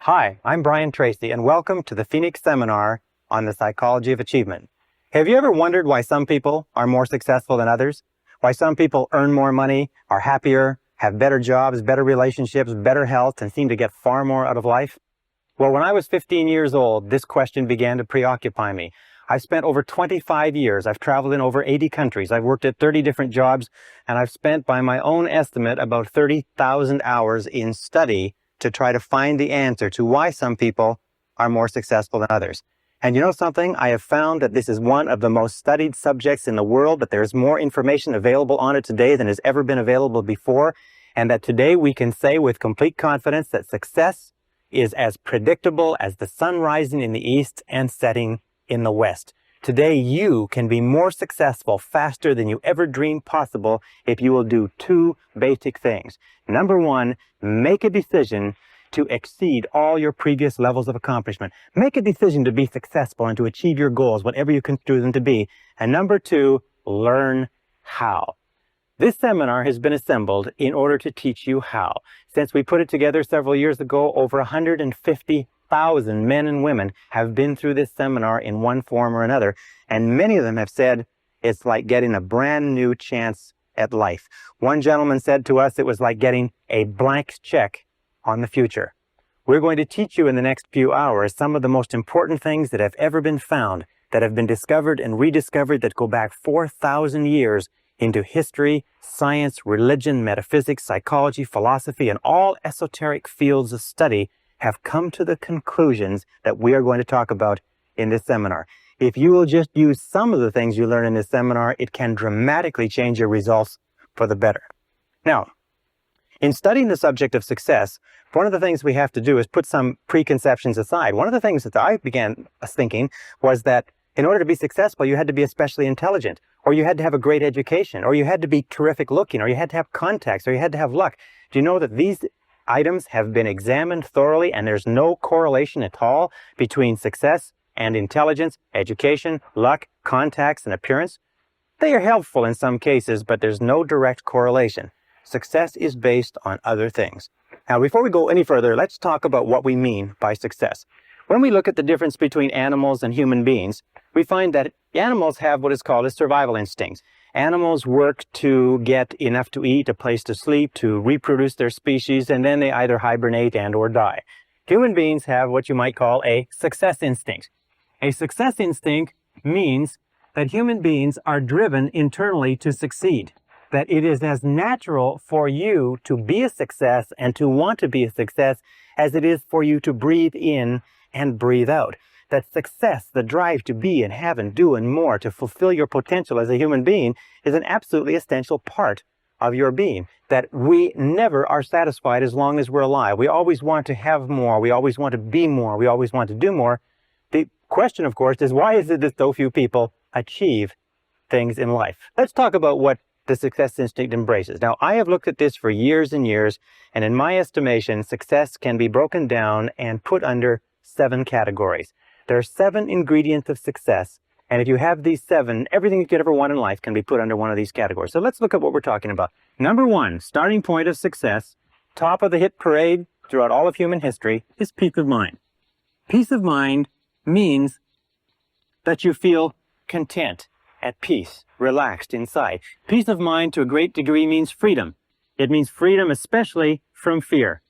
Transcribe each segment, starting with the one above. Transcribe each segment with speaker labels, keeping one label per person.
Speaker 1: Hi, I'm Brian Tracy, and welcome to the Phoenix Seminar on the Psychology of Achievement. Have you ever wondered why some people are more successful than others? Why some people earn more money, are happier, have better jobs, better relationships, better health, and seem to get far more out of life? Well, when I was 15 years old, this question began to preoccupy me. I've spent over 25 years. I've traveled in over 80 countries. I've worked at 30 different jobs, and I've spent, by my own estimate, about 30,000 hours in study to try to find the answer to why some people are more successful than others. And you know something? I have found that this is one of the most studied subjects in the world, that there is more information available on it today than has ever been available before, and that today we can say with complete confidence that success is as predictable as the sun rising in the east and setting in the west. Today you can be more successful faster than you ever dreamed possible if you will do two basic things. Number one, make a decision to exceed all your previous levels of accomplishment. Make a decision to be successful and to achieve your goals, whatever you construe them to be. And number two, learn how. This seminar has been assembled in order to teach you how. Since we put it together several years ago, over 150,000 men and women have been through this seminar in one form or another, and many of them have said it's like getting a brand new chance at life. One gentleman said to us it was like getting a blank check on the future. We're going to teach you in the next few hours some of the most important things that have ever been found, that have been discovered and rediscovered, that go back 4,000 years into history, science, religion, metaphysics, psychology, philosophy, and all esoteric fields of study have come to the conclusions that we are going to talk about in this seminar. If you will just use some of the things you learn in this seminar, it can dramatically change your results for the better. Now, in studying the subject of success, one of the things we have to do is put some preconceptions aside. One of the things that I began thinking was that in order to be successful, you had to be especially intelligent, or you had to have a great education, or you had to be terrific looking, or you had to have contacts, or you had to have luck. Do you know that these items have been examined thoroughly and there's no correlation at all between success and intelligence, education, luck, contacts, and appearance? They are helpful in some cases, but there's no direct correlation. Success is based on other things. Now, before we go any further, let's talk about what we mean by success. When we look at the difference between animals and human beings, we find that animals have what is called a survival instinct. Animals work to get enough to eat, a place to sleep, to reproduce their species, and then they either hibernate and or die. Human beings have what you might call a success instinct. A success instinct means that human beings are driven internally to succeed, that it is as natural for you to be a success and to want to be a success as it is for you to breathe in and breathe out. That success, the drive to be and have and do and more, to fulfill your potential as a human being, is an absolutely essential part of your being. That we never are satisfied as long as we're alive. We always want to have more. We always want to be more. We always want to do more. The question, of course, is why is it that so few people achieve things in life? Let's talk about what the success instinct embraces. Now, I have looked at this for years and years, and in my estimation, success can be broken down and put under 7 categories. There are 7 ingredients of success, and if you have these 7, everything you could ever want in life can be put under one of these categories. So let's look at what we're talking about. Number 1, starting point of success, top of the hit parade throughout all of human history, is peace of mind. Peace of mind means that you feel content, at peace, relaxed inside. Peace of mind to a great degree means freedom. It means freedom especially from fear.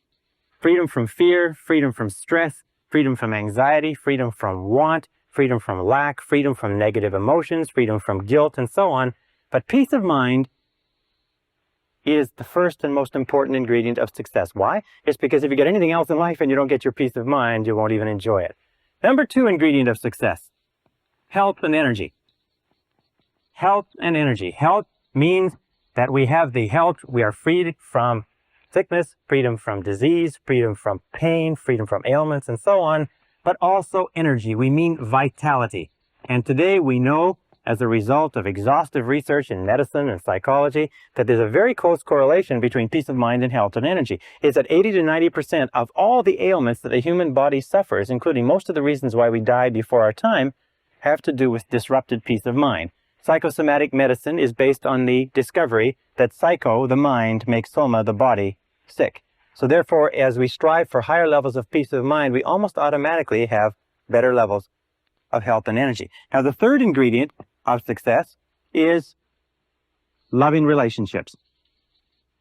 Speaker 1: Freedom from fear, freedom from stress, freedom from anxiety, freedom from want, freedom from lack, freedom from negative emotions, freedom from guilt, and so on. But peace of mind is the first and most important ingredient of success. Why? It's because if you get anything else in life and you don't get your peace of mind, you won't even enjoy it. Number 2 ingredient of success, health and energy. Health and energy. Health means that we have the health, we are freed from sickness, freedom from disease, freedom from pain, freedom from ailments, and so on, but also energy. We mean vitality. And today we know, as a result of exhaustive research in medicine and psychology, that there's a very close correlation between peace of mind and health and energy. It's that 80 to 90% of all the ailments that the human body suffers, including most of the reasons why we die before our time, have to do with disrupted peace of mind. Psychosomatic medicine is based on the discovery that psycho, the mind, makes soma, the body, sick. So therefore, as we strive for higher levels of peace of mind, we almost automatically have better levels of health and energy. Now, the third ingredient of success is loving relationships.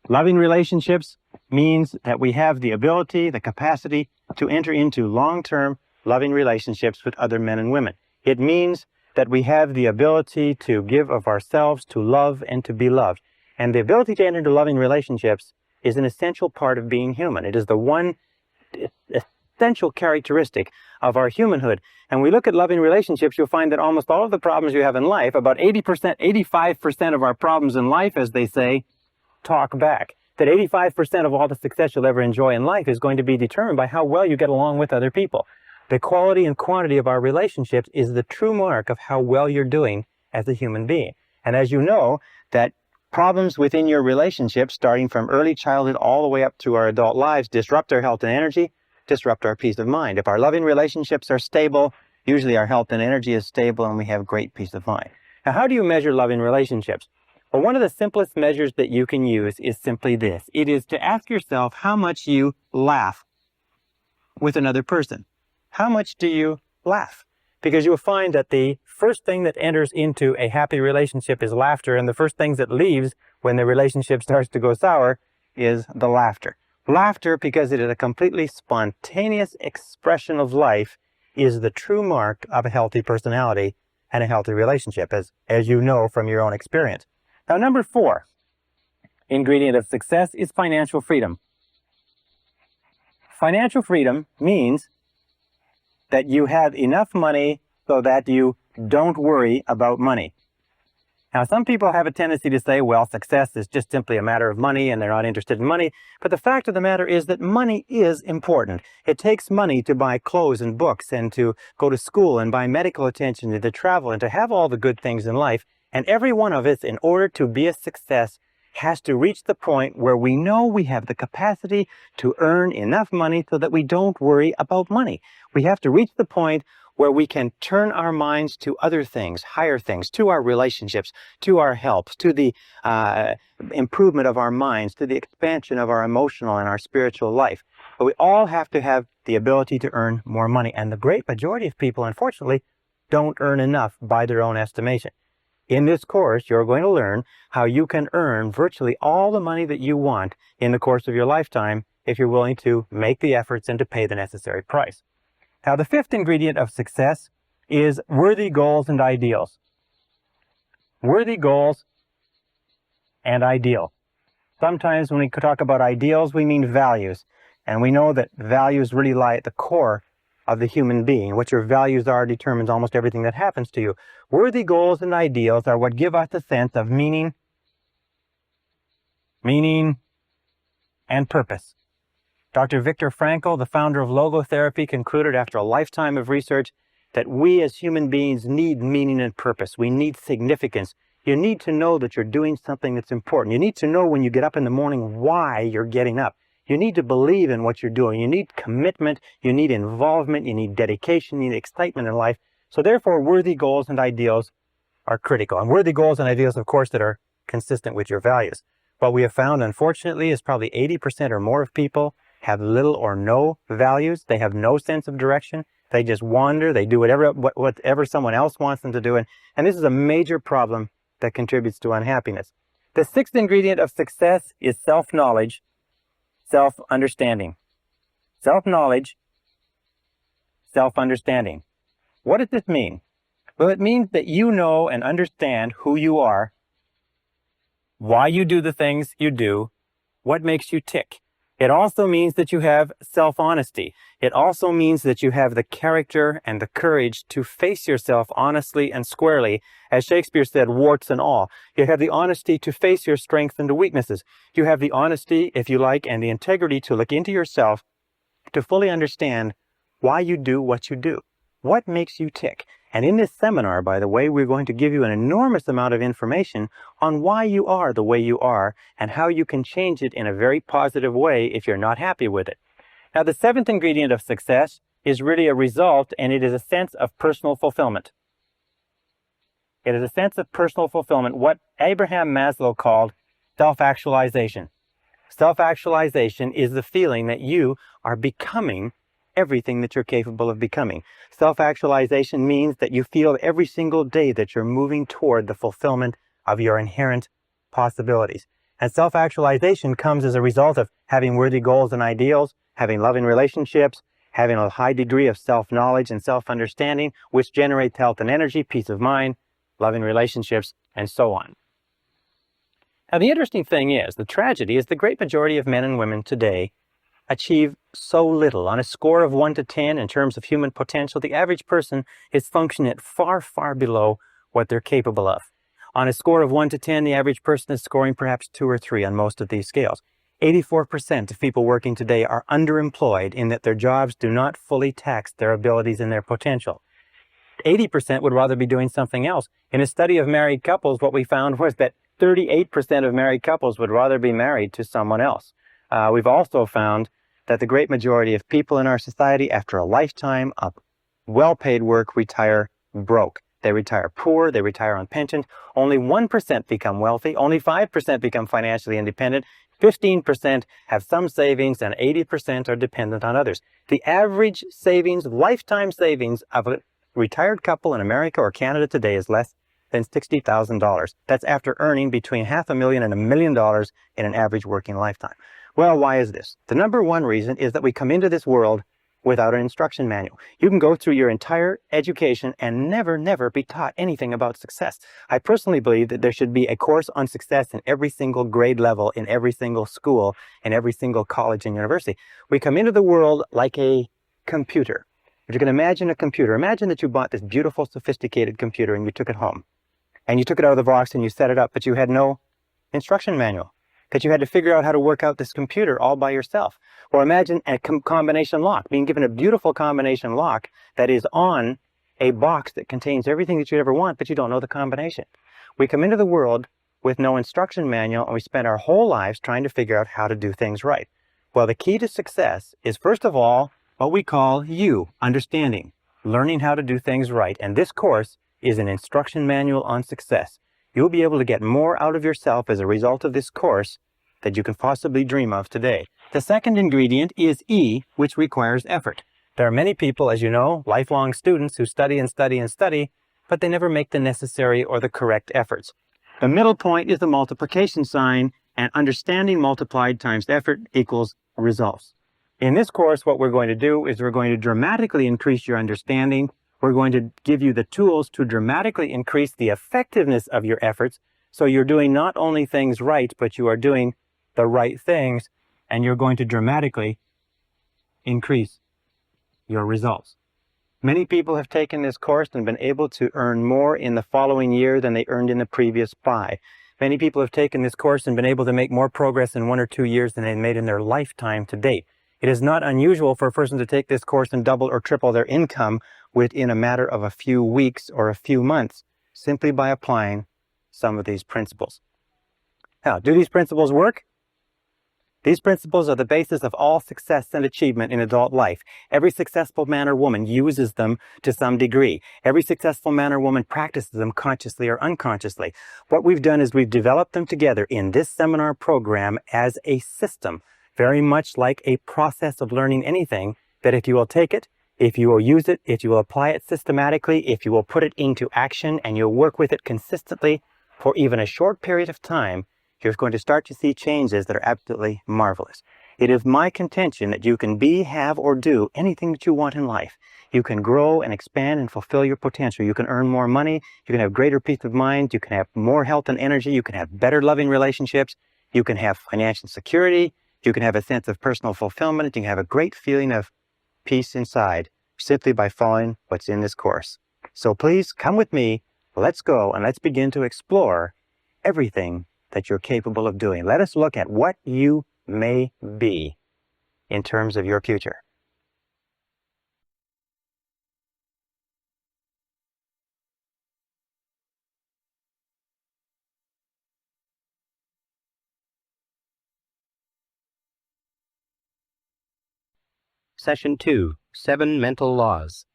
Speaker 1: Loving relationships means that we have the ability, the capacity to enter into long-term loving relationships with other men and women. It means that we have the ability to give of ourselves, to love, and to be loved. And the ability to enter into loving relationships is an essential part of being human. It is the one essential characteristic of our humanhood. And we look at loving relationships, you'll find that almost all of the problems you have in life, about 80%, 85% of our problems in life, as they say, talk back. That 85% of all the success you'll ever enjoy in life is going to be determined by how well you get along with other people. The quality and quantity of our relationships is the true mark of how well you're doing as a human being. And as you know, that problems within your relationships, starting from early childhood all the way up to our adult lives, disrupt our health and energy, disrupt our peace of mind. If our loving relationships are stable, usually our health and energy is stable and we have great peace of mind. Now, how do you measure loving relationships? Well, one of the simplest measures that you can use is simply this. It is to ask yourself how much you laugh with another person. How much do you laugh? Because you'll find that the first thing that enters into a happy relationship is laughter, and the first thing that leaves when the relationship starts to go sour is the laughter. Laughter, because it is a completely spontaneous expression of life, is the true mark of a healthy personality and a healthy relationship, as you know from your own experience. Now, number 4 ingredient of success is financial freedom. Financial freedom means that you have enough money so that you don't worry about money. Now, some people have a tendency to say, well, success is just simply a matter of money and they're not interested in money. But the fact of the matter is that money is important. It takes money to buy clothes and books and to go to school and buy medical attention and to travel and to have all the good things in life. And every one of us, in order to be a success, has to reach the point where we know we have the capacity to earn enough money so that we don't worry about money. We have to reach the point where we can turn our minds to other things, higher things, to our relationships, to our health, to the improvement of our minds, to the expansion of our emotional and our spiritual life. But we all have to have the ability to earn more money. And the great majority of people, unfortunately, don't earn enough by their own estimation. In this course, you're going to learn how you can earn virtually all the money that you want in the course of your lifetime if you're willing to make the efforts and to pay the necessary price. Now, the 5th ingredient of success is worthy goals and ideals. Worthy goals and ideal. Sometimes when we talk about ideals, we mean values. And we know that values really lie at the core of the human being. What your values are determines almost everything that happens to you. Worthy goals and ideals are what give us a sense of meaning and purpose. Dr. Viktor Frankl, the founder of logotherapy, concluded after a lifetime of research that we as human beings need meaning and purpose. We need significance. You need to know that you're doing something that's important. You need to know when you get up in the morning why you're getting up. You need to believe in what you're doing. You need commitment. You need involvement. You need dedication. You need excitement in life. So therefore, worthy goals and ideals are critical. And worthy goals and ideals, of course, that are consistent with your values. What we have found, unfortunately, is probably 80% or more of people have little or no values. They have no sense of direction. They just wander. They do whatever someone else wants them to do. And this is a major problem that contributes to unhappiness. The 6th ingredient of success is self-knowledge, self-understanding. Self-knowledge, self-understanding. What does this mean? Well, it means that you know and understand who you are, why you do the things you do, what makes you tick. It also means that you have self-honesty. It also means that you have the character and the courage to face yourself honestly and squarely. As Shakespeare said, warts and all. You have the honesty to face your strengths and weaknesses. You have the honesty, if you like, and the integrity to look into yourself to fully understand why you do what you do. What makes you tick? And in this seminar, by the way, we're going to give you an enormous amount of information on why you are the way you are and how you can change it in a very positive way if you're not happy with it. Now, the 7th ingredient of success is really a result, and it is a sense of personal fulfillment. It is a sense of personal fulfillment, what Abraham Maslow called self-actualization. Self-actualization is the feeling that you are becoming everything that you're capable of becoming. Self-actualization means that you feel every single day that you're moving toward the fulfillment of your inherent possibilities. And self-actualization comes as a result of having worthy goals and ideals, having loving relationships, having a high degree of self-knowledge and self-understanding, which generates health and energy, peace of mind, loving relationships, and so on. Now, the interesting thing is, the tragedy is the great majority of men and women today achieve so little. On a score of 1 to 10 in terms of human potential, the average person is functioning at far, far below what they're capable of. On a score of 1 to 10, the average person is scoring perhaps 2 or 3 on most of these scales. 84% of people working today are underemployed in that their jobs do not fully tax their abilities and their potential. 80% would rather be doing something else. In a study of married couples, what we found was that 38% of married couples would rather be married to someone else. We've also found that the great majority of people in our society, after a lifetime of well-paid work, retire broke. They retire poor, they retire on pensions. Only 1% become wealthy, only 5% become financially independent, 15% have some savings, and 80% are dependent on others. The average savings, lifetime savings of a retired couple in America or Canada today is less than $60,000. That's after earning between $500,000 and $1 million in an average working lifetime. Well, why is this? The number one reason is that we come into this world without an instruction manual. You can go through your entire education and never be taught anything about success. I personally believe that there should be a course on success in every single grade level, in every single school, in every single college and university. We come into the world like a computer. If you can imagine a computer, imagine that you bought this beautiful, sophisticated computer and you took it home. And you took it out of the box and you set it up, but you had no instruction manual, that you had to figure out how to work out this computer all by yourself. Or imagine a combination lock, being given a beautiful combination lock that is on a box that contains everything that you'd ever want, but you don't know the combination. We come into the world with no instruction manual, and we spend our whole lives trying to figure out how to do things right. Well, the key to success is, first of all, what we call understanding, learning how to do things right. And this course is an instruction manual on success. You'll be able to get more out of yourself as a result of this course that you can possibly dream of today. The second ingredient is E, which requires effort. There are many people, as you know, lifelong students who study and study and study, but they never make the necessary or the correct efforts. The middle point is the multiplication sign, and understanding multiplied times effort equals results. In this course, what we're going to do is we're going to dramatically increase your understanding. We're going to give you the tools to dramatically increase the effectiveness of your efforts, so you're doing not only things right, but you are doing the right things, and you're going to dramatically increase your results. Many people have taken this course and been able to earn more in the following year than they earned in the previous 5. Many people have taken this course and been able to make more progress in 1 or 2 years than they made in their lifetime to date. It is not unusual for a person to take this course and double or triple their income within a matter of a few weeks or a few months, simply by applying some of these principles. Now, do these principles work? These principles are the basis of all success and achievement in adult life. Every successful man or woman uses them to some degree. Every successful man or woman practices them consciously or unconsciously. What we've done is we've developed them together in this seminar program as a system, very much like a process of learning anything, that if you will take it, if you will use it, if you will apply it systematically, if you will put it into action and you'll work with it consistently for even a short period of time, you're going to start to see changes that are absolutely marvelous. It is my contention that you can be, have, or do anything that you want in life. You can grow and expand and fulfill your potential. You can earn more money. You can have greater peace of mind. You can have more health and energy. You can have better loving relationships. You can have financial security. You can have a sense of personal fulfillment. You can have a great feeling of peace inside simply by following what's in this course. So please come with me. Let's go and let's begin to explore everything that you're capable of doing. Let us look at what you may be in terms of your future. Session 2, 7 Mental Laws.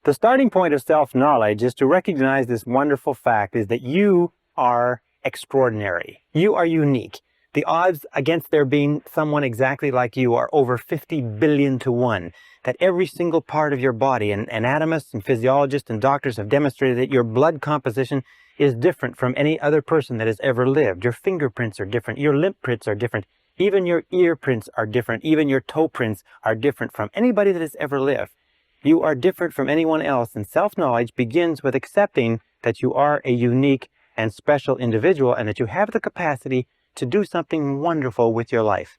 Speaker 1: The starting point of self-knowledge is to recognize this wonderful fact is that you are extraordinary. You are unique. The odds against there being someone exactly like you are over 50 billion to 1. That every single part of your body, and anatomists and physiologists and doctors have demonstrated that your blood composition is different from any other person that has ever lived. Your fingerprints are different. Your lip prints are different. Even your ear prints are different. Even your toe prints are different from anybody that has ever lived. You are different from anyone else, and self-knowledge begins with accepting that you are a unique and special individual and that you have the capacity to do something wonderful with your life.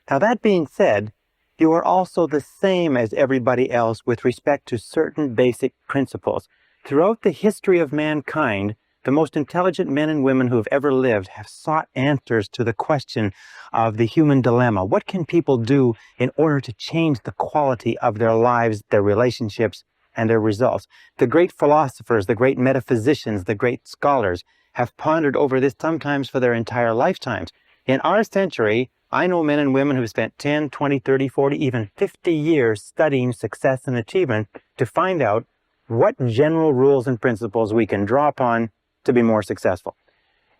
Speaker 1: Now, that being said, you are also the same as everybody else with respect to certain basic principles. Throughout the history of mankind, the most intelligent men and women who have ever lived have sought answers to the question of the human dilemma. What can people do in order to change the quality of their lives, their relationships, and their results? The great philosophers, the great metaphysicians, the great scholars have pondered over this sometimes for their entire lifetimes. In our century, I know men and women who spent 10, 20, 30, 40, even 50 years studying success and achievement to find out what general rules and principles we can draw upon to be more successful.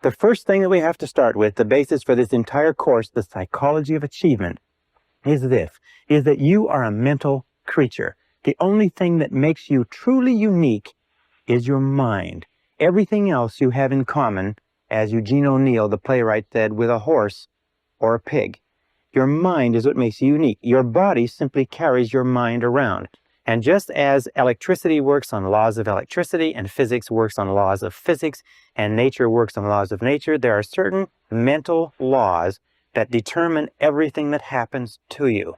Speaker 1: The first thing that we have to start with, the basis for this entire course, the psychology of achievement, is that you are a mental creature. The only thing that makes you truly unique is your mind. Everything else you have in common, as Eugene O'Neill, the playwright, said, with a horse or a pig. Your mind is what makes you unique. Your body simply carries your mind around. And just as electricity works on laws of electricity, and physics works on laws of physics, and nature works on laws of nature, there are certain mental laws that determine everything that happens to you.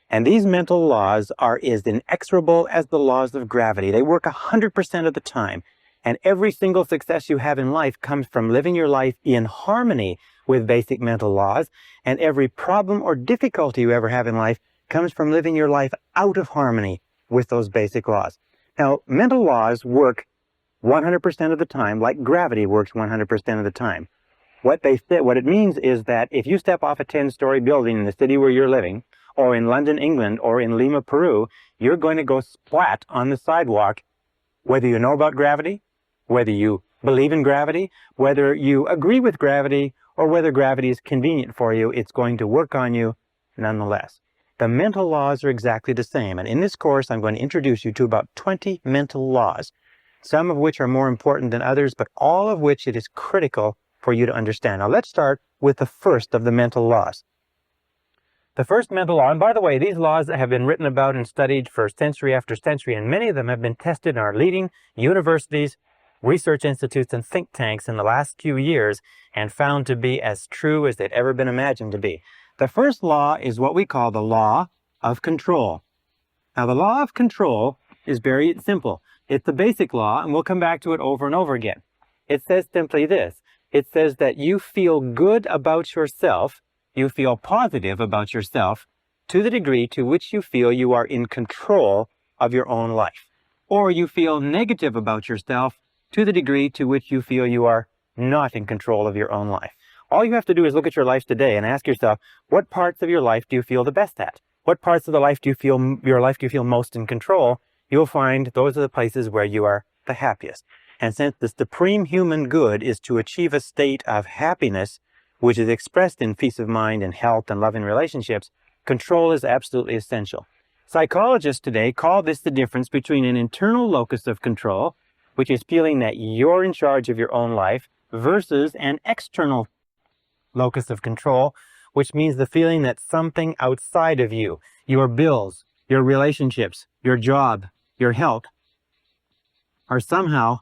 Speaker 1: And these mental laws are as inexorable as the laws of gravity. They work 100% of the time. And every single success you have in life comes from living your life in harmony with basic mental laws. And every problem or difficulty you ever have in life comes from living your life out of harmony with those basic laws. Now, mental laws work 100% of the time, like gravity works 100% of the time. What it means is that if you step off a 10-story building in the city where you're living, or in London, England, or in Lima, Peru, you're going to go splat on the sidewalk, whether you know about gravity, whether you believe in gravity, whether you agree with gravity, or whether gravity is convenient for you, it's going to work on you nonetheless. The mental laws are exactly the same, and in this course I'm going to introduce you to about 20 mental laws, some of which are more important than others, but all of which it is critical for you to understand. Now let's start with the first of the mental laws. The first mental law, and by the way, these laws have been written about and studied for century after century, and many of them have been tested in our leading universities, research institutes, and think tanks in the last few years and found to be as true as they'd ever been imagined to be. The first law is what we call the law of control. Now, the law of control is very simple. It's the basic law, and we'll come back to it over and over again. It says simply this. It says that you feel good about yourself, you feel positive about yourself, to the degree to which you feel you are in control of your own life. Or you feel negative about yourself to the degree to which you feel you are not in control of your own life. All you have to do is look at your life today and ask yourself, what parts of your life do you feel the best at? What parts of the life do you feel most in control? You'll find those are the places where you are the happiest. And since the supreme human good is to achieve a state of happiness, which is expressed in peace of mind and health and loving relationships, control is absolutely essential. Psychologists today call this the difference between an internal locus of control, which is feeling that you're in charge of your own life, versus an external locus of control, which means the feeling that something outside of you, your bills, your relationships, your job, your health, are somehow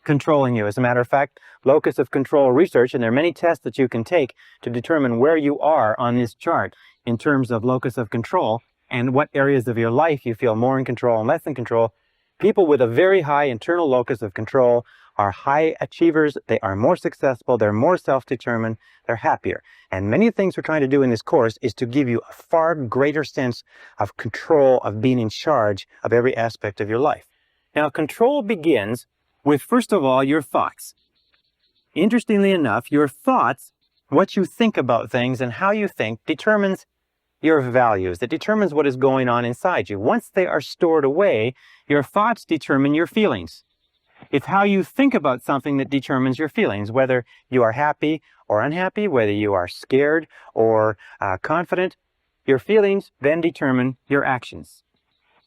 Speaker 1: controlling you. As a matter of fact, locus of control research, and there are many tests that you can take to determine where you are on this chart in terms of locus of control and what areas of your life you feel more in control and less in control. People with a very high internal locus of control are high achievers, they are more successful, they're more self-determined, they're happier. And many of the things we're trying to do in this course is to give you a far greater sense of control, of being in charge of every aspect of your life. Now, control begins with, first of all, your thoughts. Interestingly enough, your thoughts, what you think about things and how you think, determines your values. It determines what is going on inside you. Once they are stored away, your thoughts determine your feelings. It's how you think about something that determines your feelings, whether you are happy or unhappy, whether you are scared or confident, your feelings then determine your actions.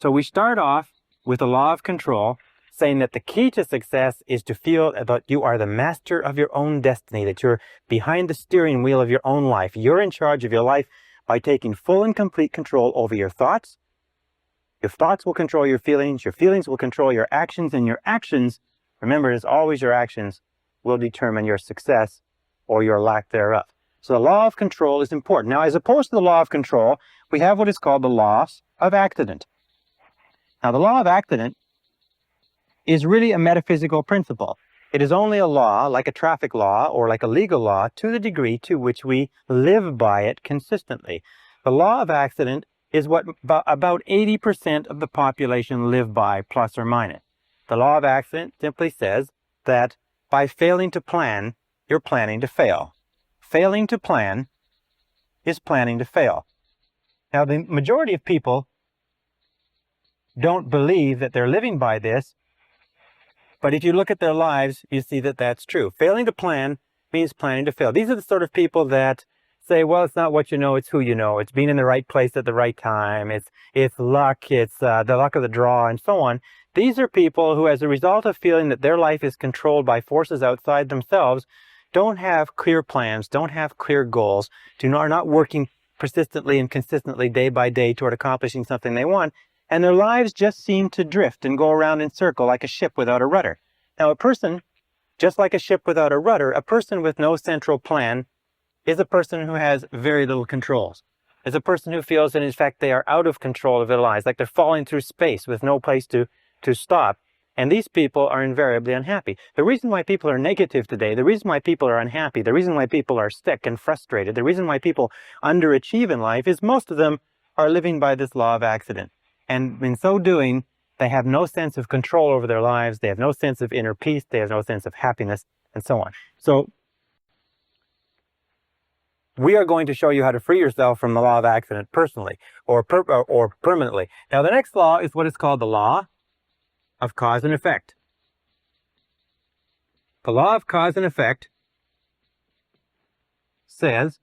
Speaker 1: So we start off with the law of control, saying that the key to success is to feel that you are the master of your own destiny, that you're behind the steering wheel of your own life. You're in charge of your life by taking full and complete control over your thoughts. Your thoughts will control your feelings will control your actions, and your actions, remember, it's always your actions, will determine your success or your lack thereof. So the law of control is important. Now, as opposed to the law of control, we have what is called the law of accident. Now, the law of accident is really a metaphysical principle. It is only a law, like a traffic law or like a legal law, to the degree to which we live by it consistently. The law of accident is what about 80% of the population live by, plus or minus. The law of accident simply says that by failing to plan, you're planning to fail. Failing to plan is planning to fail. Now, the majority of people don't believe that they're living by this, but if you look at their lives, you see that that's true. Failing to plan means planning to fail. These are the sort of people that say, well, it's not what you know, it's who you know. It's being in the right place at the right time. It's luck. It's the luck of the draw, and so on. These are people who, as a result of feeling that their life is controlled by forces outside themselves, don't have clear plans, don't have clear goals, are not working persistently and consistently day by day toward accomplishing something they want, and their lives just seem to drift and go around in circle like a ship without a rudder. Now, a person, just like a ship without a rudder, a person with no central plan is a person who has very little controls. Is a person who feels that, in fact, they are out of control of their lives, like they're falling through space with no place to stop. And these people are invariably unhappy. The reason why people are negative today, the reason why people are unhappy, the reason why people are sick and frustrated, the reason why people underachieve in life is most of them are living by this law of accident. And in so doing, they have no sense of control over their lives, they have no sense of inner peace, they have no sense of happiness, and so on. So we are going to show you how to free yourself from the law of accident personally or permanently. Now, the next law is what is called the law of cause and effect. The law of cause and effect says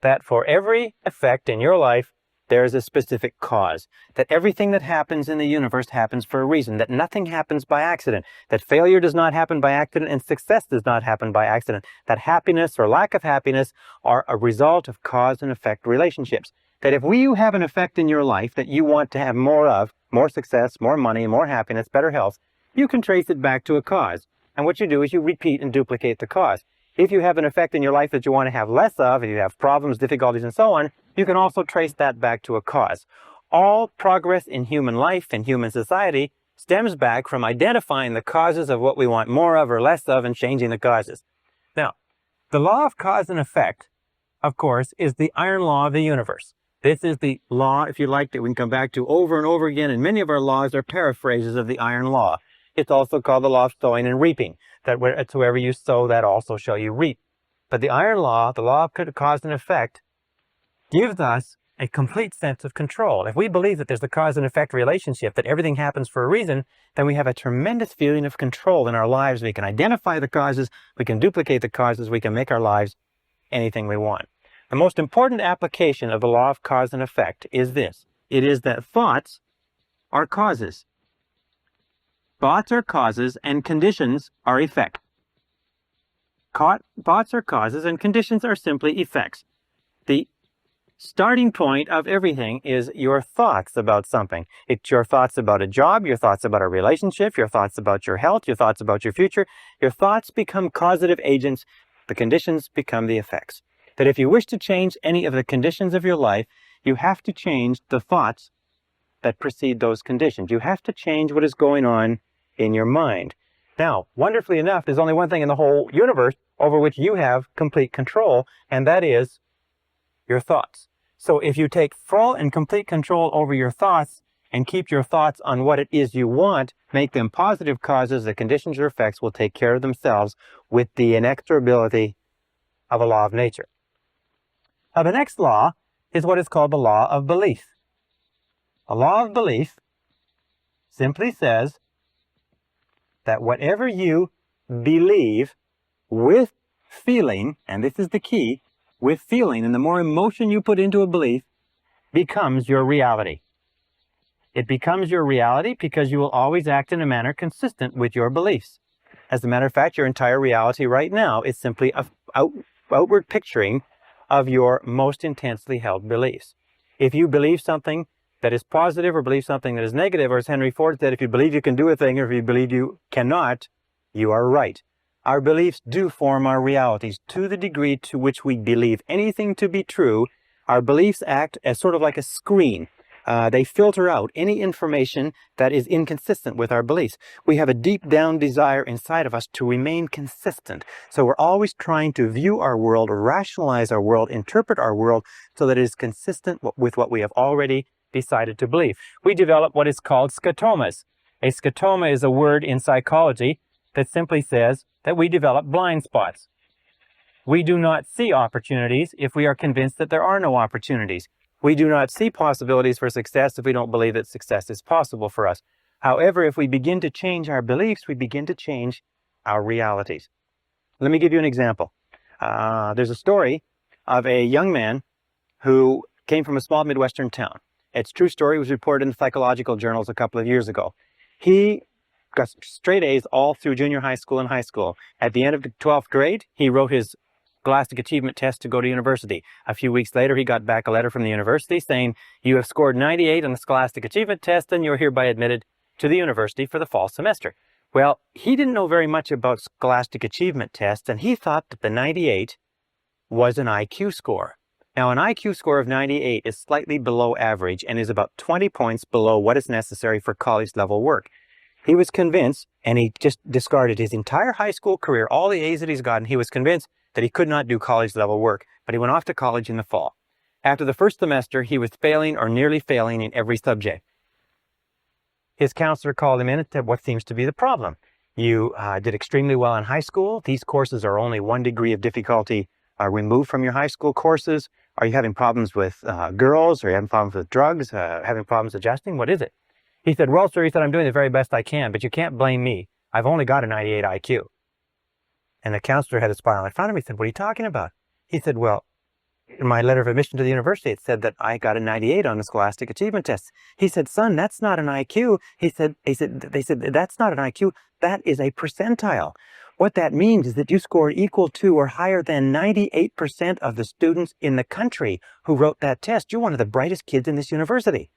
Speaker 1: that for every effect in your life, there is a specific cause. That everything that happens in the universe happens for a reason. That nothing happens by accident. That failure does not happen by accident and success does not happen by accident. That happiness or lack of happiness are a result of cause and effect relationships. That if you have an effect in your life that you want to have more of, more success, more money, more happiness, better health, you can trace it back to a cause. And what you do is you repeat and duplicate the cause. If you have an effect in your life that you want to have less of, if you have problems, difficulties, and so on, you can also trace that back to a cause. All progress in human life and human society stems back from identifying the causes of what we want more of or less of and changing the causes. Now, the law of cause and effect, of course, is the iron law of the universe. This is the law, if you like, that we can come back to over and over again, and many of our laws are paraphrases of the iron law. It's also called the law of sowing and reaping, that wherever you sow, that also shall you reap. But the iron law, the law of cause and effect, gives us a complete sense of control. If we believe that there's the cause and effect relationship, that everything happens for a reason, then we have a tremendous feeling of control in our lives. We can identify the causes, we can duplicate the causes, we can make our lives anything we want. The most important application of the law of cause and effect is this. It is that thoughts are causes. Thoughts are causes and conditions are effects. Thoughts are causes and conditions are simply effects. The starting point of everything is your thoughts about something. It's your thoughts about a job, your thoughts about a relationship, your thoughts about your health, your thoughts about your future. Your thoughts become causative agents. The conditions become the effects. That if you wish to change any of the conditions of your life, you have to change the thoughts that precede those conditions. You have to change what is going on in your mind. Now, wonderfully enough, there's only one thing in the whole universe over which you have complete control, and that is your thoughts. So if you take full and complete control over your thoughts and keep your thoughts on what it is you want, make them positive causes, the conditions or effects will take care of themselves with the inexorability of a law of nature. Now, the next law is what is called the law of belief. A law of belief simply says that whatever you believe with feeling, and this is the key, with feeling, and the more emotion you put into a belief, becomes your reality. It becomes your reality because you will always act in a manner consistent with your beliefs. As a matter of fact, your entire reality right now is simply an outward picturing of your most intensely held beliefs. If you believe something that is positive or believe something that is negative, or as Henry Ford said, if you believe you can do a thing or if you believe you cannot, you are right. Our beliefs do form our realities. To the degree to which we believe anything to be true, our beliefs act as sort of like a screen. They filter out any information that is inconsistent with our beliefs. We have a deep down desire inside of us to remain consistent. So we're always trying to view our world, rationalize our world, interpret our world so that it is consistent with what we have already decided to believe. We develop what is called scotomas. A scotoma is a word in psychology that simply says that we develop blind spots. We do not see opportunities if we are convinced that there are no opportunities. We do not see possibilities for success if we don't believe that success is possible for us. However, if we begin to change our beliefs, we begin to change our realities. Let me give you an example. There's a story of a young man who came from a small Midwestern town. Its true story was reported in the psychological journals a couple of years ago. He got straight A's all through junior high school and high school. At the end of the 12th grade, he wrote his Scholastic Achievement Test to go to university. A few weeks later, he got back a letter from the university saying, "You have scored 98 on the Scholastic Achievement Test and you're hereby admitted to the university for the fall semester." Well, he didn't know very much about Scholastic Achievement Tests, and he thought that the 98 was an IQ score. Now, an IQ score of 98 is slightly below average and is about 20 points below what is necessary for college-level work. He was convinced, and he just discarded his entire high school career, all the A's that he's gotten. He was convinced that he could not do college-level work, but he went off to college in the fall. After the first semester, he was failing or nearly failing in every subject. His counselor called him in and said, "What seems to be the problem? You did extremely well in high school. These courses are only 1 degree of difficulty removed from your high school courses. Are you having problems with girls? Are you having problems with drugs? Having problems adjusting? What is it?" He said, "Well, sir," he said, "I'm doing the very best I can, but you can't blame me. I've only got a 98 IQ. And the counselor had a smile in front of me. He said, "What are you talking about?" He said, "Well, in my letter of admission to the university, it said that I got a 98 on the Scholastic Achievement Test." He said, "Son, that's not an IQ." They said, "That's not an IQ. That is a percentile. What that means is that you scored equal to or higher than 98% of the students in the country who wrote that test. You're one of the brightest kids in this university."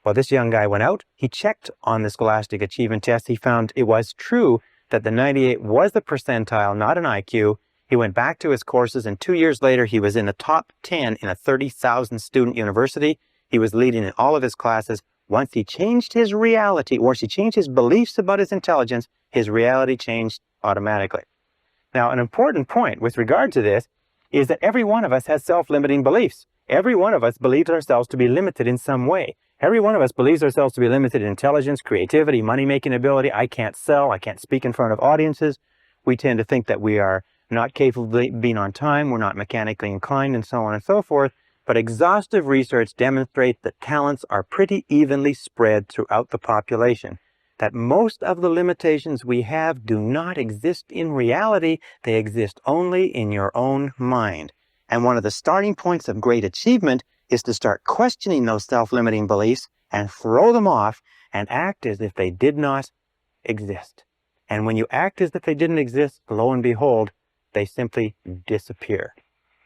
Speaker 1: Well, this young guy went out. He checked on the Scholastic Achievement Test. He found it was true that the 98 was the percentile, not an IQ. He went back to his courses, and 2 years later, he was in the top 10 in a 30,000 student university. He was leading in all of his classes. Once he changed his reality, or he changed his beliefs about his intelligence, his reality changed automatically. Now, an important point with regard to this is that every one of us has self-limiting beliefs. Every one of us believes ourselves to be limited in some way. Every one of us believes ourselves to be limited in intelligence, creativity, money-making ability. I can't sell. I can't speak in front of audiences. We tend to think that we are not capable of being on time. We're not mechanically inclined, and so on and so forth. But exhaustive research demonstrates that talents are pretty evenly spread throughout the population. That most of the limitations we have do not exist in reality. They exist only in your own mind. And one of the starting points of great achievement is to start questioning those self-limiting beliefs and throw them off and act as if they did not exist. And when you act as if they didn't exist, lo and behold, they simply disappear.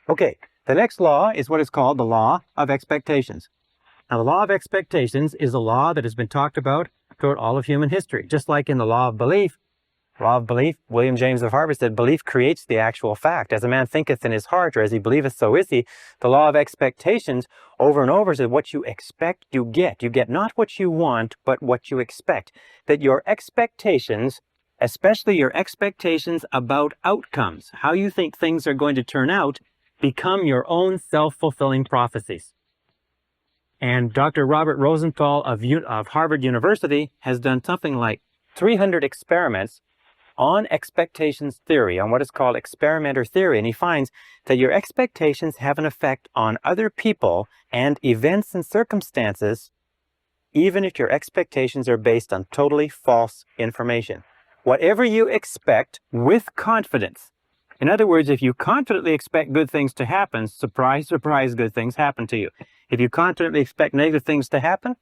Speaker 1: Okay, the next law is what is called the law of expectations. Now, the law of expectations is a law that has been talked about throughout all of human history. Just like in the law of belief, William James of Harvard said, "Belief creates the actual fact. As a man thinketh in his heart, or as he believeth, so is he." The law of expectations over and over says what you expect, you get. You get not what you want, but what you expect. That your expectations, especially your expectations about outcomes, how you think things are going to turn out, become your own self-fulfilling prophecies. And Dr. Robert Rosenthal of Harvard University has done something like 300 experiments on expectations theory, on what is called experimenter theory, and he finds that your expectations have an effect on other people and events and circumstances, even if your expectations are based on totally false information. Whatever you expect with confidence, In other words, if you confidently expect good things to happen, surprise, surprise, good things happen to you. If you confidently expect negative things to happen,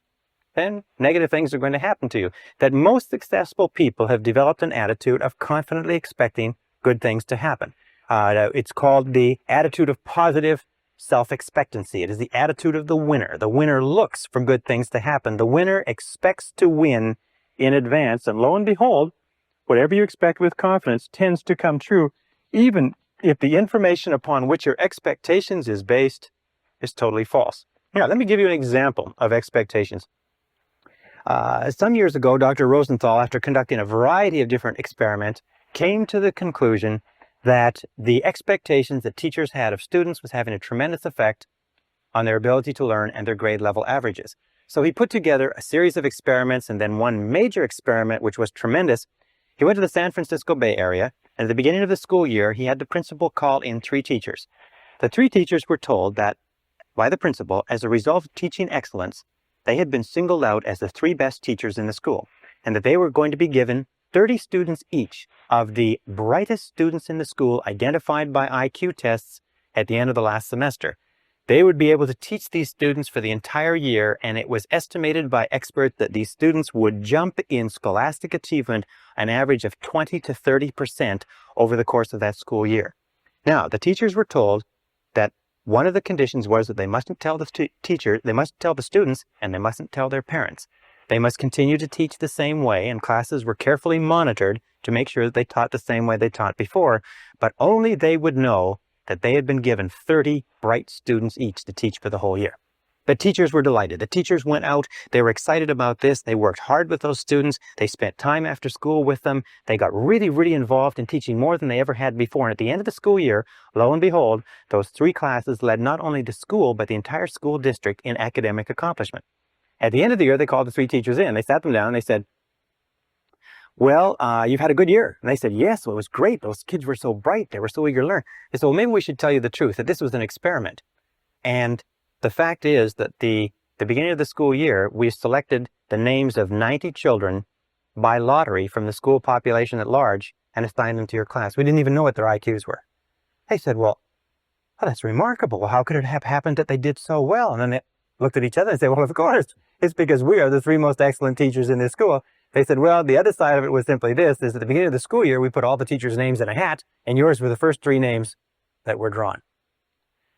Speaker 1: then negative things are going to happen to you. That most successful people have developed an attitude of confidently expecting good things to happen. It's called the attitude of positive self-expectancy. It is the attitude of the winner. The winner looks for good things to happen. The winner expects to win in advance, and lo and behold, whatever you expect with confidence tends to come true, even if the information upon which your expectations is based is totally false. Now, let me give you an example of expectations. Some years ago, Dr. Rosenthal, after conducting a variety of different experiments, came to the conclusion that the expectations that teachers had of students was having a tremendous effect on their ability to learn and their grade level averages. So he put together a series of experiments, and then one major experiment, which was tremendous. He went to the San Francisco Bay Area, and at the beginning of the school year, he had the principal call in 3 teachers. The 3 teachers were told that by the principal, as a result of teaching excellence, they had been singled out as the 3 best teachers in the school, and that they were going to be given 30 students each of the brightest students in the school identified by IQ tests at the end of the last semester. They would be able to teach these students for the entire year, and it was estimated by experts that these students would jump in scholastic achievement an average of 20 to 30% over the course of that school year. Now, the teachers were told that one of the conditions was that they mustn't tell the they mustn't tell the students, and they mustn't tell their parents. They must continue to teach the same way, and classes were carefully monitored to make sure that they taught the same way they taught before, but only they would know that they had been given 30 bright students each to teach for the whole year. The teachers were delighted. The teachers went out. They were excited about this. They worked hard with those students. They spent time after school with them. They got really, really involved in teaching more than they ever had before. And at the end of the school year, lo and behold, those 3 classes led not only the school, but the entire school district in academic accomplishment. At the end of the year, they called the 3 teachers in. They sat them down and they said, well, you've had a good year. And they said, yes, well, it was great. Those kids were so bright. They were so eager to learn. They said, well, maybe we should tell you the truth, that this was an experiment. And the fact is that the beginning of the school year, we selected the names of 90 children by lottery from the school population at large and assigned them to your class. We didn't even know what their IQs were. They said, well, that's remarkable. Well, how could it have happened that they did so well? And then they looked at each other and said, well, of course, it's because we are the 3 most excellent teachers in this school. They said, well, the other side of it was simply this, is at the beginning of the school year, we put all the teachers' names in a hat, and yours were the first 3 names that were drawn.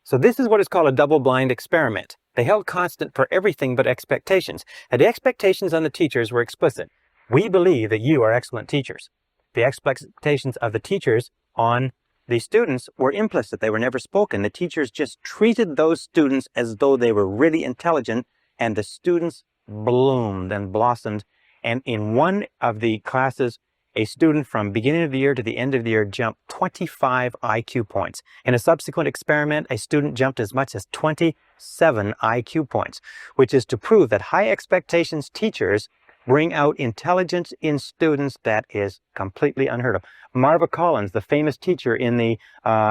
Speaker 1: So this is what is called a double-blind experiment. They held constant for everything but expectations. And the expectations on the teachers were explicit. We believe that you are excellent teachers. The expectations of the teachers on the students were implicit. They were never spoken. The teachers just treated those students as though they were really intelligent, and the students bloomed and blossomed. And in one of the classes, a student from beginning of the year to the end of the year jumped 25 IQ points. In a subsequent experiment, a student jumped as much as 27 IQ points, which is to prove that high expectations teachers bring out intelligence in students that is completely unheard of. Marva Collins, the famous teacher in the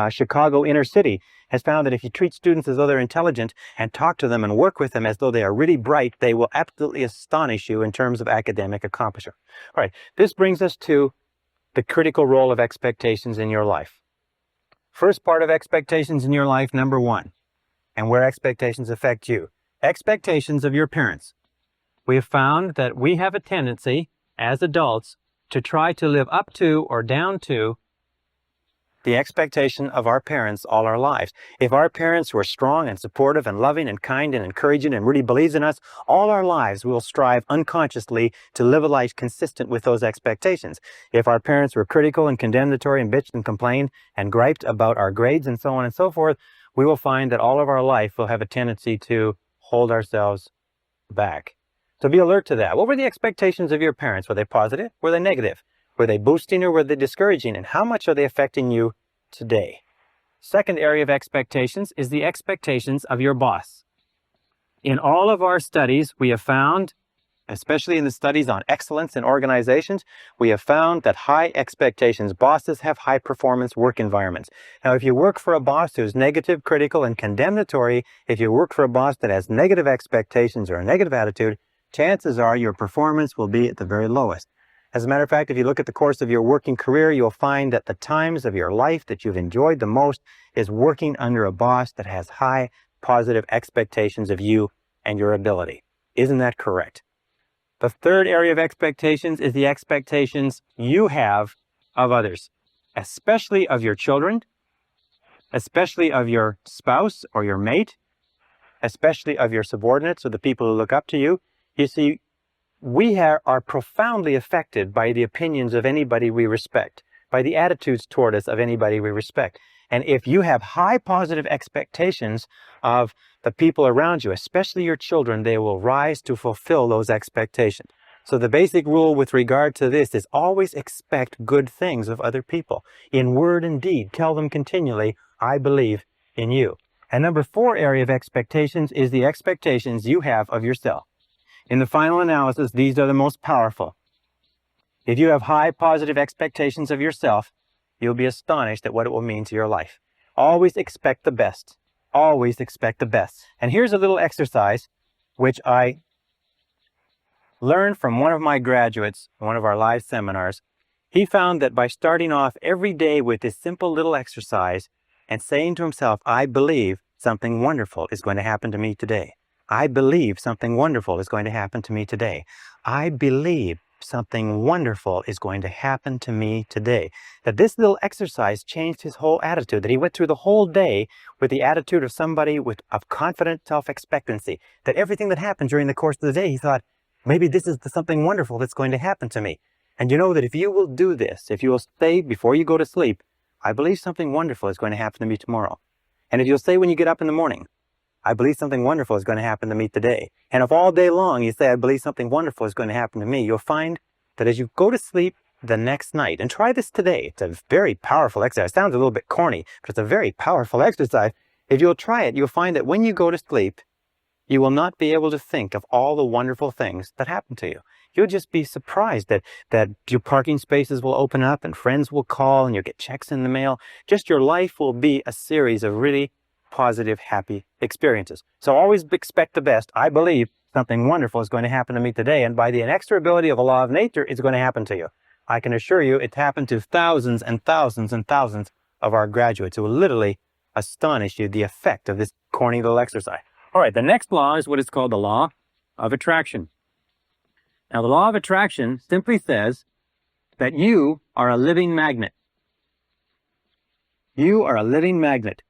Speaker 1: Chicago inner city, has found that if you treat students as though they're intelligent and talk to them and work with them as though they are really bright, they will absolutely astonish you in terms of academic accomplishment. All right, this brings us to the critical role of expectations in your life. First part of expectations in your life, number 1, and where expectations affect you. Expectations of your parents. We have found that we have a tendency as adults to try to live up to or down to the expectation of our parents all our lives. If our parents were strong and supportive and loving and kind and encouraging and really believes in us, all our lives we will strive unconsciously to live a life consistent with those expectations. If our parents were critical and condemnatory and bitched and complained and griped about our grades and so on and so forth, we will find that all of our life will have a tendency to hold ourselves back. So be alert to that. What were the expectations of your parents? Were they positive? Were they negative? Were they boosting or were they discouraging? And how much are they affecting you today? Second area of expectations is the expectations of your boss. In all of our studies, we have found, especially in the studies on excellence in organizations, we have found that high expectations, bosses have high performance work environments. Now, if you work for a boss who's negative, critical, and condemnatory, if you work for a boss that has negative expectations or a negative attitude, chances are your performance will be at the very lowest. As a matter of fact, if you look at the course of your working career, you'll find that the times of your life that you've enjoyed the most is working under a boss that has high positive expectations of you and your ability. Isn't that correct? The third area of expectations is the expectations you have of others, especially of your children, especially of your spouse or your mate, especially of your subordinates or the people who look up to you. You see, we are profoundly affected by the opinions of anybody we respect, by the attitudes toward us of anybody we respect. And if you have high positive expectations of the people around you, especially your children, they will rise to fulfill those expectations. So the basic rule with regard to this is always expect good things of other people. In word and deed, tell them continually, I believe in you. And number 4 area of expectations is the expectations you have of yourself. In the final analysis, these are the most powerful. If you have high positive expectations of yourself, you'll be astonished at what it will mean to your life. Always expect the best. Always expect the best. And here's a little exercise which I learned from one of my graduates, one of our live seminars. He found that by starting off every day with this simple little exercise and saying to himself, I believe something wonderful is going to happen to me today. I believe something wonderful is going to happen to me today. I believe something wonderful is going to happen to me today. That this little exercise changed his whole attitude, that he went through the whole day with the attitude of somebody of confident self-expectancy, that everything that happened during the course of the day, he thought, maybe this is something wonderful that's going to happen to me. And you know that if you will do this, if you will say before you go to sleep, I believe something wonderful is going to happen to me tomorrow. And if you'll say when you get up in the morning, I believe something wonderful is going to happen to me today. And if all day long you say, I believe something wonderful is going to happen to me, you'll find that as you go to sleep the next night, and try this today, it's a very powerful exercise. It sounds a little bit corny, but it's a very powerful exercise. If you'll try it, you'll find that when you go to sleep, you will not be able to think of all the wonderful things that happen to you. You'll just be surprised that your parking spaces will open up and friends will call and you'll get checks in the mail. Just your life will be a series of really positive, happy experiences. So always expect the best. I believe something wonderful is going to happen to me today, and by the inexorability of the law of nature, it's going to happen to you. I can assure you it's happened to thousands and thousands and thousands of our graduates. It will literally astonish you, the effect of this corny little exercise. All right, the next law is what is called the law of attraction. Now, the law of attraction simply says that you are a living magnet. You are a living magnet.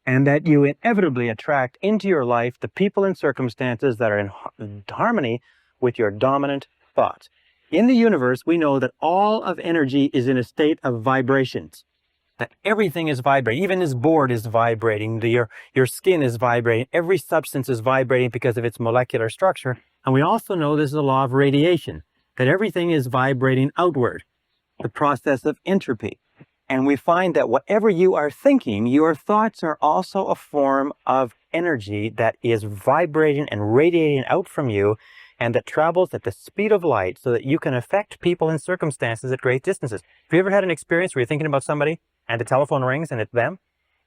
Speaker 1: And that you inevitably attract into your life the people and circumstances that are in harmony with your dominant thoughts. In the universe, we know that all of energy is in a state of vibrations, that everything is vibrating. Even this board is vibrating, your skin is vibrating, every substance is vibrating because of its molecular structure. And we also know this is a law of radiation, that everything is vibrating outward, the process of entropy. And we find that whatever you are thinking, your thoughts are also a form of energy that is vibrating and radiating out from you and that travels at the speed of light so that you can affect people and circumstances at great distances. Have you ever had an experience where you're thinking about somebody and the telephone rings and it's them?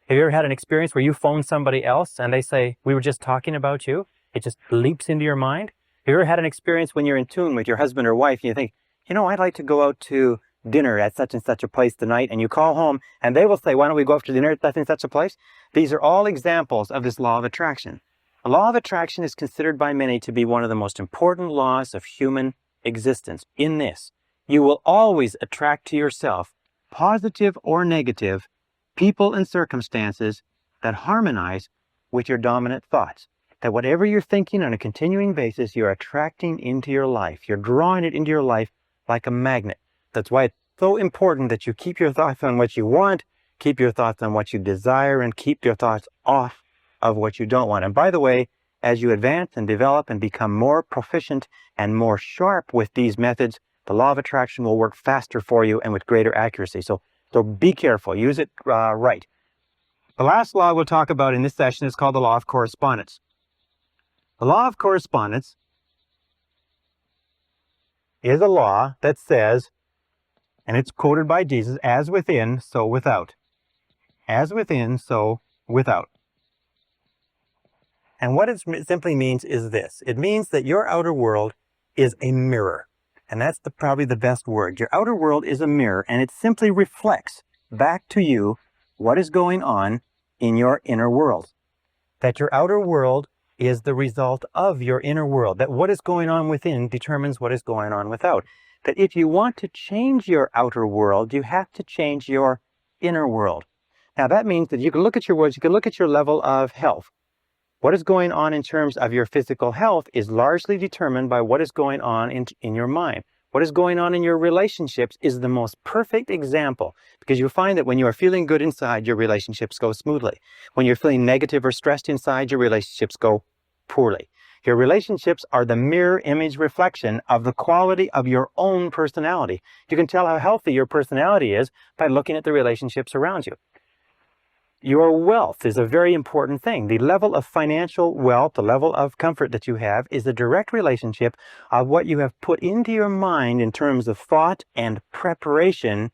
Speaker 1: Have you ever had an experience where you phone somebody else and they say, we were just talking about you? It just leaps into your mind. Have you ever had an experience when you're in tune with your husband or wife and you think, you know, I'd like to go out to dinner at such and such a place tonight, and you call home and they will say, why don't we go out to dinner at such and such a place? These are all examples of this law of attraction. The law of attraction is considered by many to be one of the most important laws of human existence. In this, you will always attract to yourself, positive or negative, people and circumstances that harmonize with your dominant thoughts. That whatever you're thinking on a continuing basis, you're attracting into your life. You're drawing it into your life like a magnet. That's why it's so important that you keep your thoughts on what you want, keep your thoughts on what you desire, and keep your thoughts off of what you don't want. And by the way, as you advance and develop and become more proficient and more sharp with these methods, the law of attraction will work faster for you and with greater accuracy. So be careful. Use it right. The last law we'll talk about in this session is called the law of correspondence. The law of correspondence is a law that says, and it's quoted by Jesus, as within, so without. As within, so without. And what it simply means is this. It means that your outer world is a mirror. And that's probably the best word. Your outer world is a mirror, and it simply reflects back to you what is going on in your inner world. That your outer world is the result of your inner world. That what is going on within determines what is going on without. That if you want to change your outer world, you have to change your inner world. Now that means that you can look at your words, you can look at your level of health. What is going on in terms of your physical health is largely determined by what is going on in your mind. What is going on in your relationships is the most perfect example, because you'll find that when you are feeling good inside, your relationships go smoothly. When you're feeling negative or stressed inside, your relationships go poorly. Your relationships are the mirror image reflection of the quality of your own personality. You can tell how healthy your personality is by looking at the relationships around you. Your wealth is a very important thing. The level of financial wealth, the level of comfort that you have is a direct relationship of what you have put into your mind in terms of thought and preparation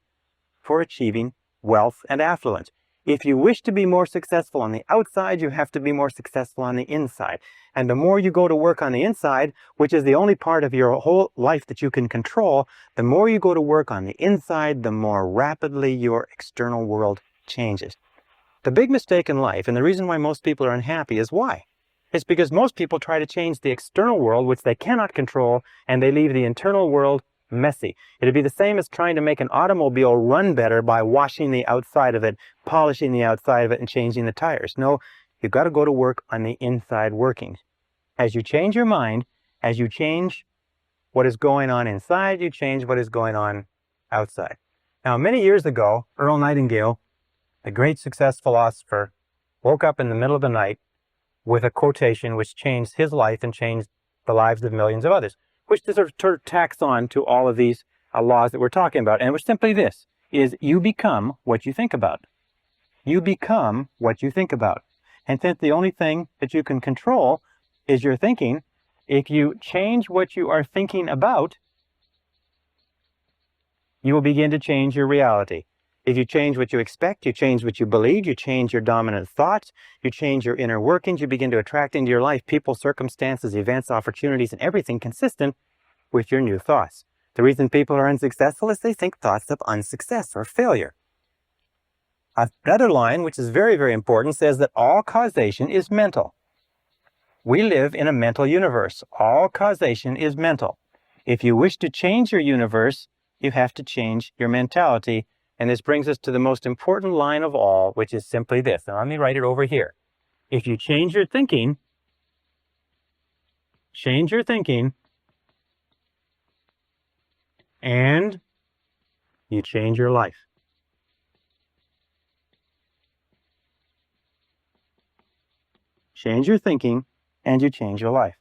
Speaker 1: for achieving wealth and affluence. If you wish to be more successful on the outside, you have to be more successful on the inside. And the more you go to work on the inside, which is the only part of your whole life that you can control, the more you go to work on the inside, the more rapidly your external world changes. The big mistake in life, and the reason why most people are unhappy, is why? It's because most people try to change the external world, which they cannot control, and they leave the internal world messy. It'd be the same as trying to make an automobile run better by washing the outside of it, polishing the outside of it, and changing the tires. No, you've got to go to work on the inside workings. As you change your mind, as you change what is going on inside, you change what is going on outside. Now, many years ago, Earl Nightingale, the great success philosopher, woke up in the middle of the night with a quotation which changed his life and changed the lives of millions of others, which sort of tacks on to all of these laws that we're talking about. And it was simply this, is you become what you think about. You become what you think about. And since the only thing that you can control is your thinking, if you change what you are thinking about, you will begin to change your reality. If you change what you expect, you change what you believe, you change your dominant thoughts, you change your inner workings, you begin to attract into your life people, circumstances, events, opportunities, and everything consistent with your new thoughts. The reason people are unsuccessful is they think thoughts of unsuccess or failure. Another line, which is very, very important, says that all causation is mental. We live in a mental universe. All causation is mental. If you wish to change your universe, you have to change your mentality. And this brings us to the most important line of all, which is simply this. Now, let me write it over here. If you change your thinking, and you change your life. Change your thinking, and you change your life.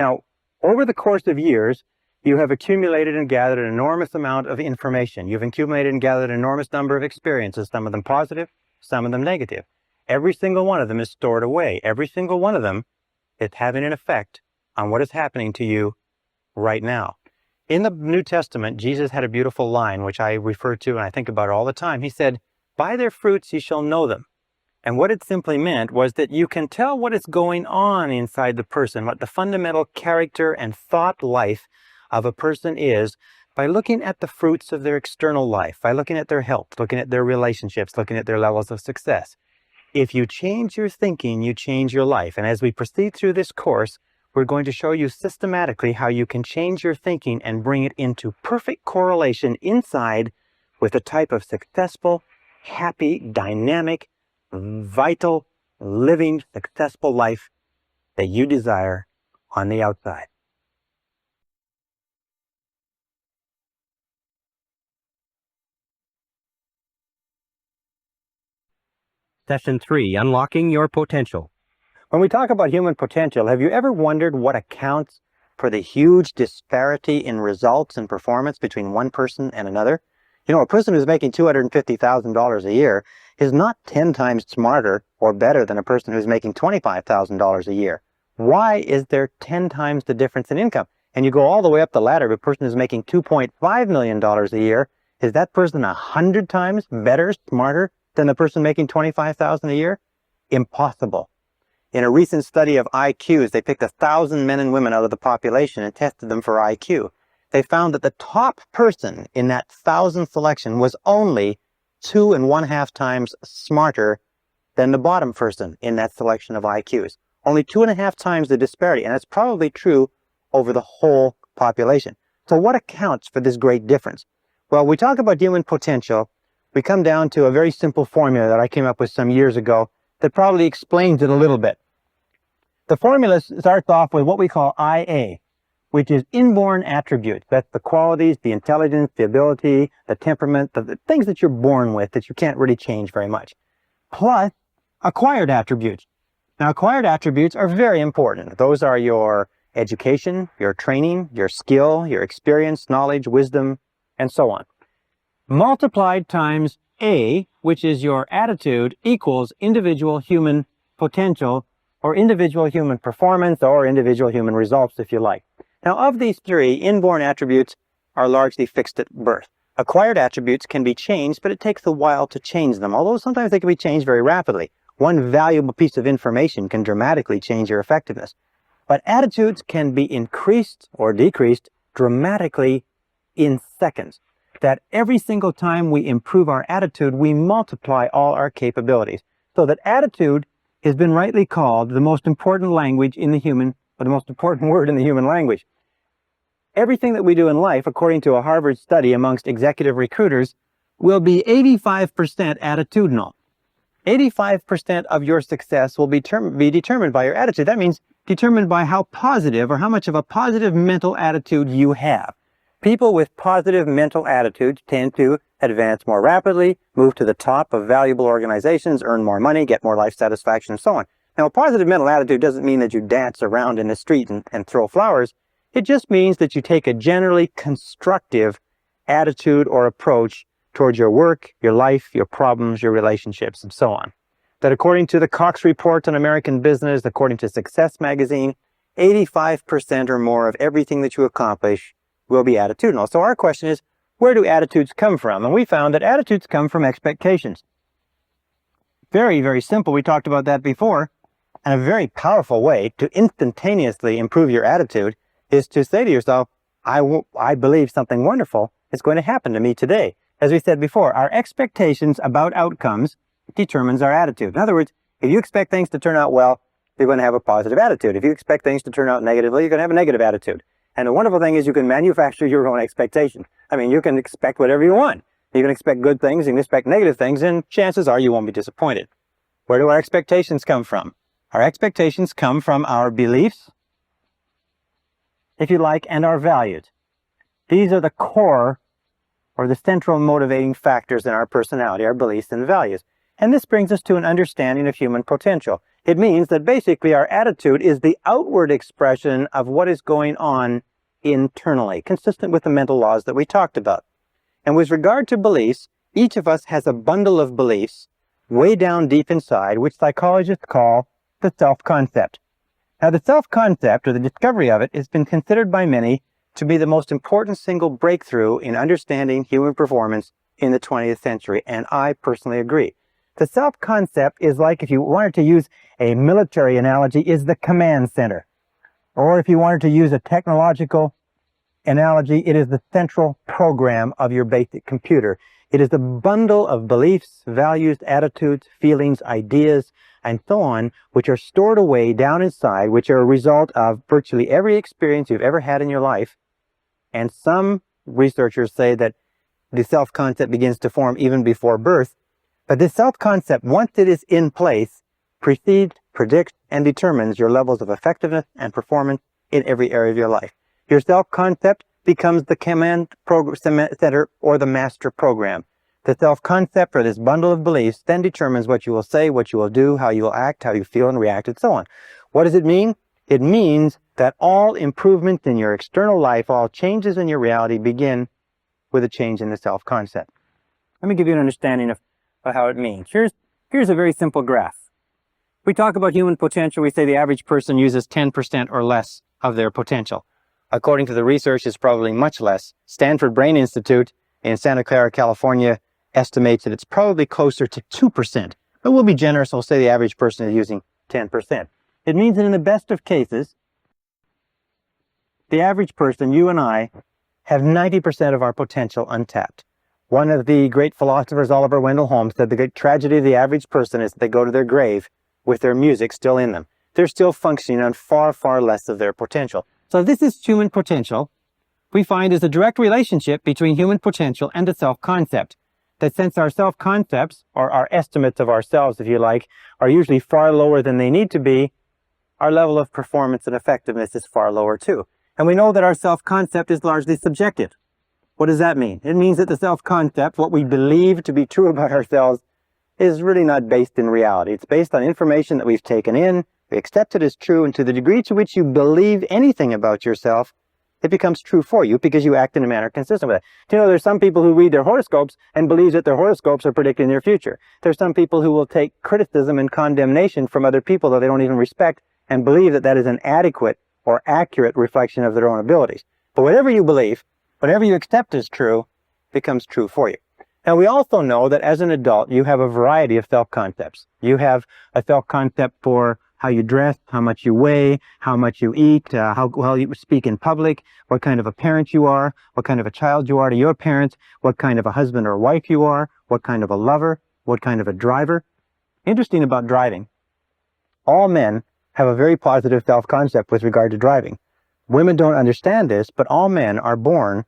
Speaker 1: Now, over the course of years, you have accumulated and gathered an enormous amount of information. You've accumulated and gathered an enormous number of experiences, some of them positive, some of them negative. Every single one of them is stored away. Every single one of them is having an effect on what is happening to you right now. In the New Testament, Jesus had a beautiful line, which I refer to and I think about all the time. He said, "By their fruits ye shall know them." And what it simply meant was that you can tell what is going on inside the person, what the fundamental character and thought life of a person is, by looking at the fruits of their external life, by looking at their health, looking at their relationships, looking at their levels of success. If you change your thinking, you change your life. And as we proceed through this course, we're going to show you systematically how you can change your thinking and bring it into perfect correlation inside with the type of successful, happy, dynamic, vital, living, successful life that you desire on the outside. Session 3, Unlocking Your Potential. When we talk about human potential, have you ever wondered what accounts for the huge disparity in results and performance between one person and another? You know, a person who's making $250,000 a year is not 10 times smarter or better than a person who's making $25,000 a year. Why is there 10 times the difference in income? And you go all the way up the ladder, a person who's making $2.5 million a year, is that person 100 times better, smarter than the person making $25,000 a year? Impossible. In a recent study of IQs, they picked 1,000 men and women out of the population and tested them for IQ. they found that the top person in that 1,000 selection was only 2.5 times smarter than the bottom person in that selection of IQs. Only 2.5 times the disparity, and that's probably true over the whole population. So what accounts for this great difference? Well, we talk about human potential. We come down to a very simple formula that I came up with some years ago that probably explains it a little bit. The formula starts off with what we call IA, which is inborn attributes. That's the qualities, the intelligence, the ability, the temperament, the things that you're born with that you can't really change very much. Plus acquired attributes. Now, acquired attributes are very important. Those are your education, your training, your skill, your experience, knowledge, wisdom, and so on. Multiplied times A, which is your attitude, equals individual human potential, or individual human performance, or individual human results, if you like. Now, of these three, inborn attributes are largely fixed at birth. Acquired attributes can be changed, but it takes a while to change them, although sometimes they can be changed very rapidly. One valuable piece of information can dramatically change your effectiveness. But attitudes can be increased or decreased dramatically in seconds. That every single time we improve our attitude, we multiply all our capabilities. So that attitude has been rightly called the most important language in the human, or the most important word in the human language. Everything that we do in life, according to a Harvard study amongst executive recruiters, will be 85% attitudinal. 85% of your success will be determined by your attitude. That means determined by how positive or how much of a positive mental attitude you have. People with positive mental attitudes tend to advance more rapidly, move to the top of valuable organizations, earn more money, get more life satisfaction, and so on. Now, a positive mental attitude doesn't mean that you dance around in the street and throw flowers. It just means that you take a generally constructive attitude or approach towards your work, your life, your problems, your relationships, and so on. That according to the Cox Report on American Business, according to Success Magazine, 85% or more of everything that you accomplish will be attitudinal. So our question is, where do attitudes come from? And we found that attitudes come from expectations. Very, very simple. We talked about that before. And a very powerful way to instantaneously improve your attitude is to say to yourself, I believe something wonderful is going to happen to me today. As we said before, our expectations about outcomes determines our attitude. In other words, if you expect things to turn out well, you're going to have a positive attitude. If you expect things to turn out negatively, you're going to have a negative attitude. And the wonderful thing is you can manufacture your own expectations. I mean, you can expect whatever you want. You can expect good things, you can expect negative things, and chances are you won't be disappointed. Where do our expectations come from? Our expectations come from our beliefs, if you like, and our values. These are the core or the central motivating factors in our personality, our beliefs and values. And this brings us to an understanding of human potential. It means that basically our attitude is the outward expression of what is going on internally, consistent with the mental laws that we talked about. And with regard to beliefs, each of us has a bundle of beliefs way down deep inside, which psychologists call the self-concept. Now, the self-concept, or the discovery of it, has been considered by many to be the most important single breakthrough in understanding human performance in the 20th century, and I personally agree. The self-concept is like, if you wanted to use a military analogy, is the command center. Or if you wanted to use a technological analogy, it is the central program of your basic computer. It is the bundle of beliefs, values, attitudes, feelings, ideas, and so on, which are stored away down inside, which are a result of virtually every experience you've ever had in your life. And some researchers say that the self-concept begins to form even before birth. But this self-concept, once it is in place, precedes, predicts, and determines your levels of effectiveness and performance in every area of your life. Your self-concept becomes the command center or the master program. The self-concept, or this bundle of beliefs, then determines what you will say, what you will do, how you will act, how you feel and react, and so on. What does it mean? It means that all improvements in your external life, all changes in your reality begin with a change in the self-concept. Let me give you an understanding of how it means. Here's a very simple graph. We talk about human potential. We say the average person uses 10% or less of their potential. According to the research, it's probably much less. Stanford Brain Institute in Santa Clara, California, estimates that it's probably closer to 2%. But we'll be generous. We'll say the average person is using 10%. It means that in the best of cases, the average person, you and I, have 90% of our potential untapped. One of the great philosophers, Oliver Wendell Holmes, said the great tragedy of the average person is that they go to their grave with their music still in them. They're still functioning on far, far less of their potential. So this is human potential. We find is a direct relationship between human potential and the self-concept. That since our self-concepts, or our estimates of ourselves, if you like, are usually far lower than they need to be, our level of performance and effectiveness is far lower too. And we know that our self-concept is largely subjective. What does that mean? It means that the self-concept, what we believe to be true about ourselves, is really not based in reality. It's based on information that we've taken in, we accept it as true, and to the degree to which you believe anything about yourself, it becomes true for you because you act in a manner consistent with it. Do you know there's some people who read their horoscopes and believe that their horoscopes are predicting their future. There's some people who will take criticism and condemnation from other people that they don't even respect and believe that that is an adequate or accurate reflection of their own abilities. But whatever you believe, whatever you accept as true, becomes true for you. Now, we also know that as an adult, you have a variety of self-concepts. You have a self-concept for how you dress, how much you weigh, how much you eat, how well you speak in public, what kind of a parent you are, what kind of a child you are to your parents, what kind of a husband or wife you are, what kind of a lover, what kind of a driver. Interesting about driving, all men have a very positive self-concept with regard to driving. Women don't understand this, but all men are born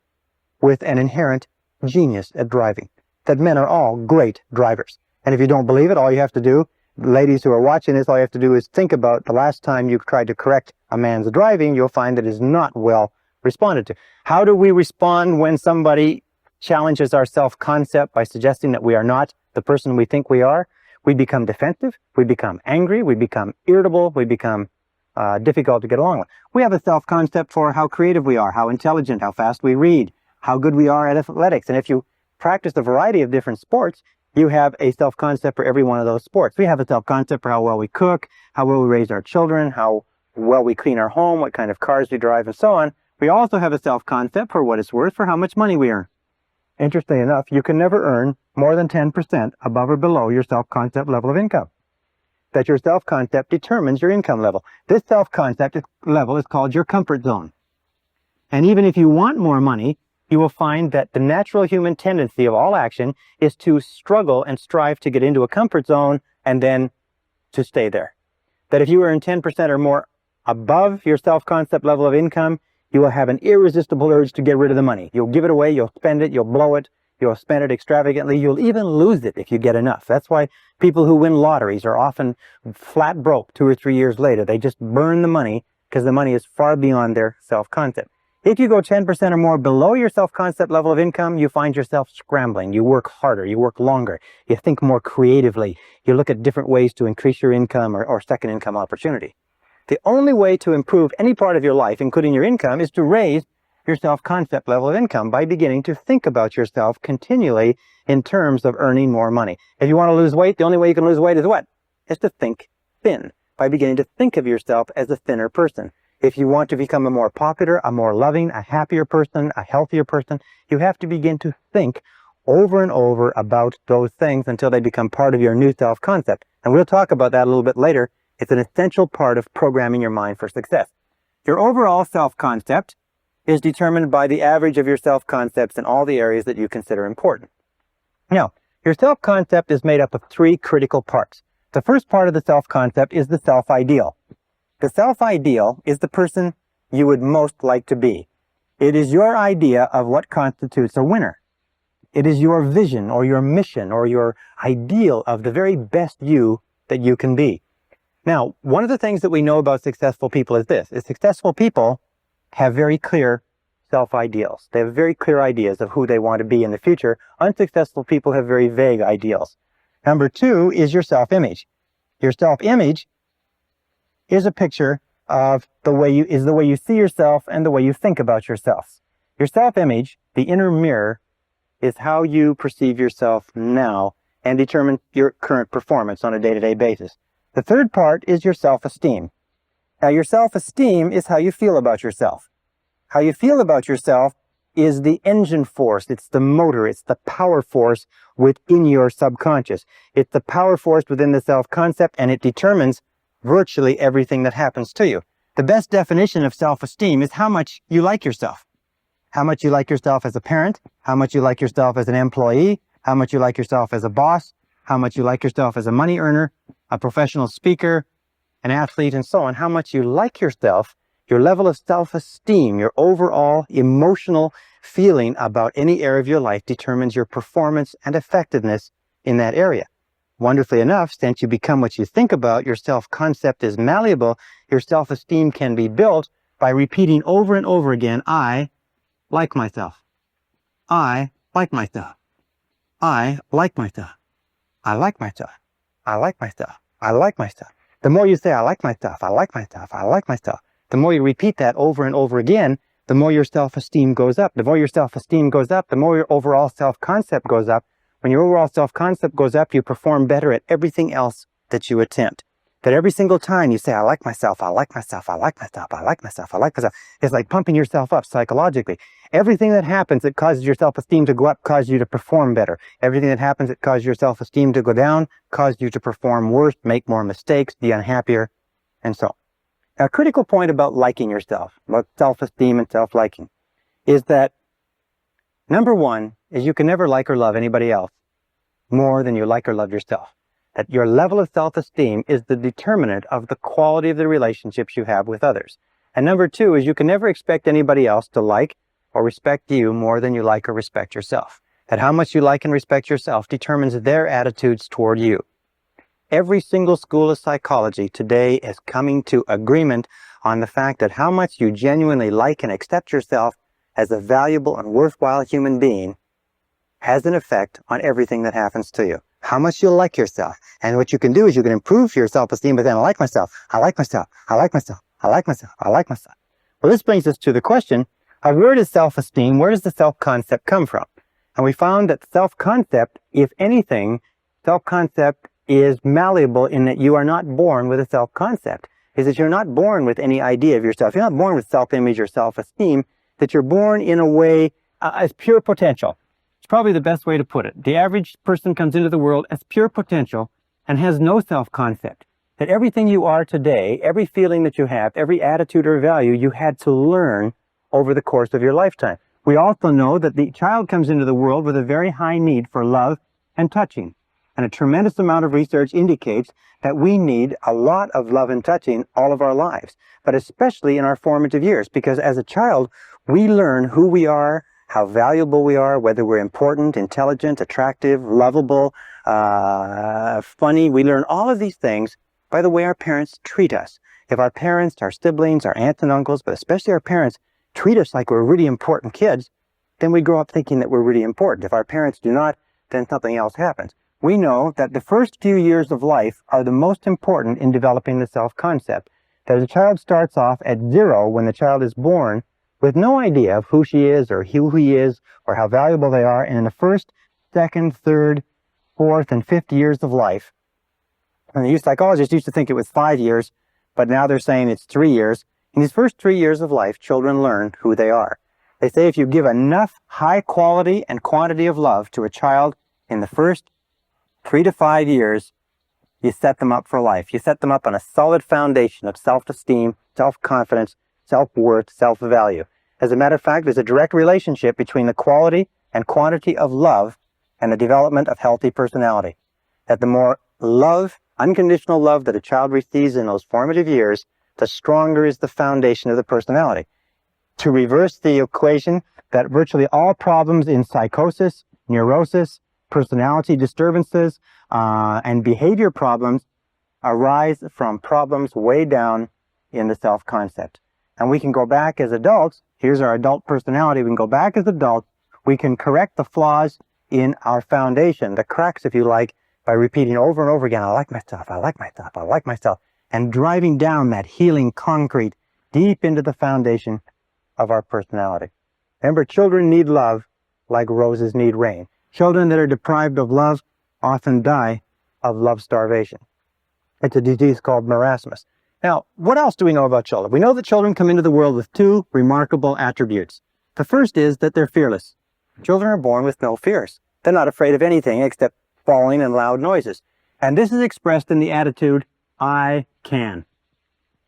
Speaker 1: with an inherent genius at driving. That men are all great drivers. And if you don't believe it, all you have to do, ladies who are watching this, all you have to do is think about the last time you tried to correct a man's driving. You'll find that it is not well responded to. How do we respond when somebody challenges our self-concept by suggesting that we are not the person we think we are? We become defensive, we become angry, we become irritable, we become difficult to get along with. We have a self-concept for how creative we are, how intelligent, how fast we read, how good we are at athletics. And if you practice a variety of different sports, you have a self-concept for every one of those sports. We have a self-concept for how well we cook, how well we raise our children, how well we clean our home, what kind of cars we drive, and so on. We also have a self-concept for what it's worth, for how much money we earn. Interestingly enough, you can never earn more than 10% above or below your self-concept level of income. That your self-concept determines your income level. This self-concept level is called your comfort zone. And even if you want more money, you will find that the natural human tendency of all action is to struggle and strive to get into a comfort zone and then to stay there. That if you earn 10% or more above your self-concept level of income, you will have an irresistible urge to get rid of the money. You'll give it away, you'll spend it, you'll blow it, you'll spend it extravagantly, you'll even lose it if you get enough. That's why people who win lotteries are often flat broke 2 or 3 years later. They just burn the money because the money is far beyond their self-concept. If you go 10% or more below your self-concept level of income, you find yourself scrambling. You work harder, you work longer, you think more creatively, you look at different ways to increase your income or second income opportunity. The only way to improve any part of your life, including your income, is to raise your self-concept level of income by beginning to think about yourself continually in terms of earning more money. If you want to lose weight, the only way you can lose weight is what? Is to think thin, by beginning to think of yourself as a thinner person. If you want to become a more popular, a more loving, a happier person, a healthier person, you have to begin to think over and over about those things until they become part of your new self-concept. And we'll talk about that a little bit later. It's an essential part of programming your mind for success. Your overall self-concept is determined by the average of your self-concepts in all the areas that you consider important. Now, your self-concept is made up of 3 critical parts. The first part of the self-concept is the self-ideal. The self-ideal is the person you would most like to be. It is your idea of what constitutes a winner. It is your vision or your mission or your ideal of the very best you that you can be. Now, one of the things that we know about successful people is this, is successful people have very clear self-ideals. They have very clear ideas of who they want to be in the future. Unsuccessful people have very vague ideals. Number 2 is your self-image. Your self-image is a picture of the way you see yourself and the way you think about yourself. Your self-image, the inner mirror, is how you perceive yourself now and determine your current performance on a day-to-day basis. The third part is your self-esteem. Now, your self-esteem is how you feel about yourself. How you feel about yourself is the engine force, it's the motor, it's the power force within your subconscious. It's the power force within the self-concept, and it determines virtually everything that happens to you. The best definition of self-esteem is how much you like yourself. how much you like yourself as a parent, how much you like yourself as an employee, how much you like yourself as a boss, how much you like yourself as a money earner, a professional speaker, an athlete, and so on. How much you like yourself, your level of self-esteem, your overall emotional feeling about any area of your life determines your performance and effectiveness in that area. Wonderfully enough, since you become what you think about, your self-concept is malleable, your self-esteem can be built by repeating over and over again, I like myself. I like myself. I like myself. I like myself. I like myself. I like myself. The more you say, I like myself, I like myself, I like myself, the more you repeat that over and over again, the more your self-esteem goes up. The more your self-esteem goes up, the more your overall self-concept goes up. When your overall self-concept goes up, you perform better at everything else that you attempt. That every single time you say, I like myself, I like myself, I like myself, I like myself, I like myself, it's like pumping yourself up psychologically. Everything that happens that causes your self-esteem to go up causes you to perform better. Everything that happens that causes your self-esteem to go down causes you to perform worse, make more mistakes, be unhappier, and so on. Now, a critical point about liking yourself, about self-esteem and self-liking, is that number one is you can never like or love anybody else more than you like or love yourself. That your level of self-esteem is the determinant of the quality of the relationships you have with others. And number two is you can never expect anybody else to like or respect you more than you like or respect yourself. That how much you like and respect yourself determines their attitudes toward you. Every single school of psychology today is coming to agreement on the fact that how much you genuinely like and accept yourself as a valuable and worthwhile human being has an effect on everything that happens to you. How much you like yourself. And what you can do is you can improve your self-esteem, but then I like myself, I like myself, I like myself, I like myself, I like myself. Well, this brings us to the question of where does self-esteem, where does the self-concept come from? And we found that self-concept, if anything, self-concept is malleable in that you are not born with a self-concept. Is that you're not born with any idea of yourself. You're not born with self-image or self-esteem, that you're born in a way as pure potential. It's probably the best way to put it. The average person comes into the world as pure potential and has no self-concept. That everything you are today, every feeling that you have, every attitude or value, you had to learn over the course of your lifetime. We also know that the child comes into the world with a very high need for love and touching. And a tremendous amount of research indicates that we need a lot of love and touching all of our lives, but especially in our formative years, because as a child, we learn who we are, how valuable we are, whether we're important, intelligent, attractive, lovable, funny. We learn all of these things by the way our parents treat us. If our parents, our siblings, our aunts and uncles, but especially our parents, treat us like we're really important kids, then we grow up thinking that we're really important. If our parents do not, then something else happens. We know that the first few years of life are the most important in developing the self-concept. That the child starts off at 0 when the child is born with no idea of who she is or who he is or how valuable they are. And in the first, second, third, fourth, and fifth years of life, and the psychologists used to think it was 5 years, but now they're saying it's 3 years. In these first 3 years of life, children learn who they are. They say if you give enough high quality and quantity of love to a child in the first 3 to 5 years, you set them up for life. You set them up on a solid foundation of self-esteem, self-confidence, self-worth, self-value. As a matter of fact, there's a direct relationship between the quality and quantity of love and the development of healthy personality. That the more love, unconditional love that a child receives in those formative years, the stronger is the foundation of the personality. To reverse the equation, that virtually all problems in psychosis, neurosis, personality disturbances, and behavior problems arise from problems way down in the self-concept. And we can go back as adults. Here's our adult personality. We can go back as adults. We can correct the flaws in our foundation, the cracks, if you like, by repeating over and over again, I like myself, I like myself, I like myself, and driving down that healing concrete deep into the foundation of our personality. Remember, children need love like roses need rain. Children that are deprived of love often die of love starvation. It's a disease called marasmus. Now, what else do we know about children? We know that children come into the world with 2 remarkable attributes. The first is that they're fearless. Children are born with no fears. They're not afraid of anything except falling and loud noises. And this is expressed in the attitude, I can.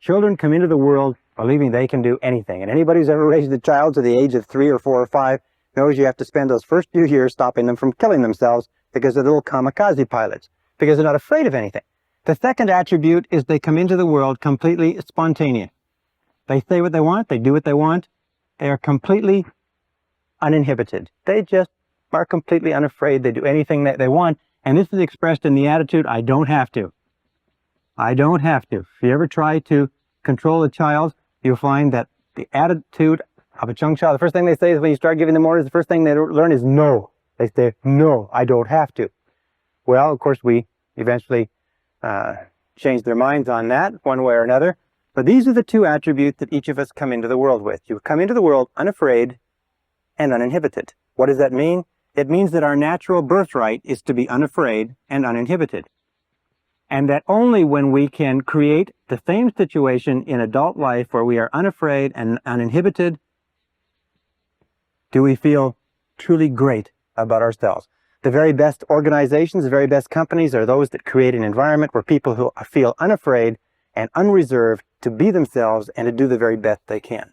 Speaker 1: Children come into the world believing they can do anything. And anybody who's ever raised a child to the age of 3 or 4 or 5 knows you have to spend those first few years stopping them from killing themselves because they're little kamikaze pilots, because they're not afraid of anything. The second attribute is they come into the world completely spontaneous. They say what they want, they do what they want, they are completely uninhibited. They just are completely unafraid, they do anything that they want, and this is expressed in the attitude, I don't have to. I don't have to. If you ever try to control a child, you'll find that the attitude of a young child, the first thing they say is when you start giving them orders, the first thing they learn is no. They say, no, I don't have to. Well, of course, we eventually change their minds on that one way or another. But these are the two attributes that each of us come into the world with. You come into the world unafraid and uninhibited. What does that mean? It means that our natural birthright is to be unafraid and uninhibited. And that only when we can create the same situation in adult life where we are unafraid and uninhibited do we feel truly great about ourselves. The very best organizations, the very best companies are those that create an environment where people who feel unafraid and unreserved to be themselves and to do the very best they can.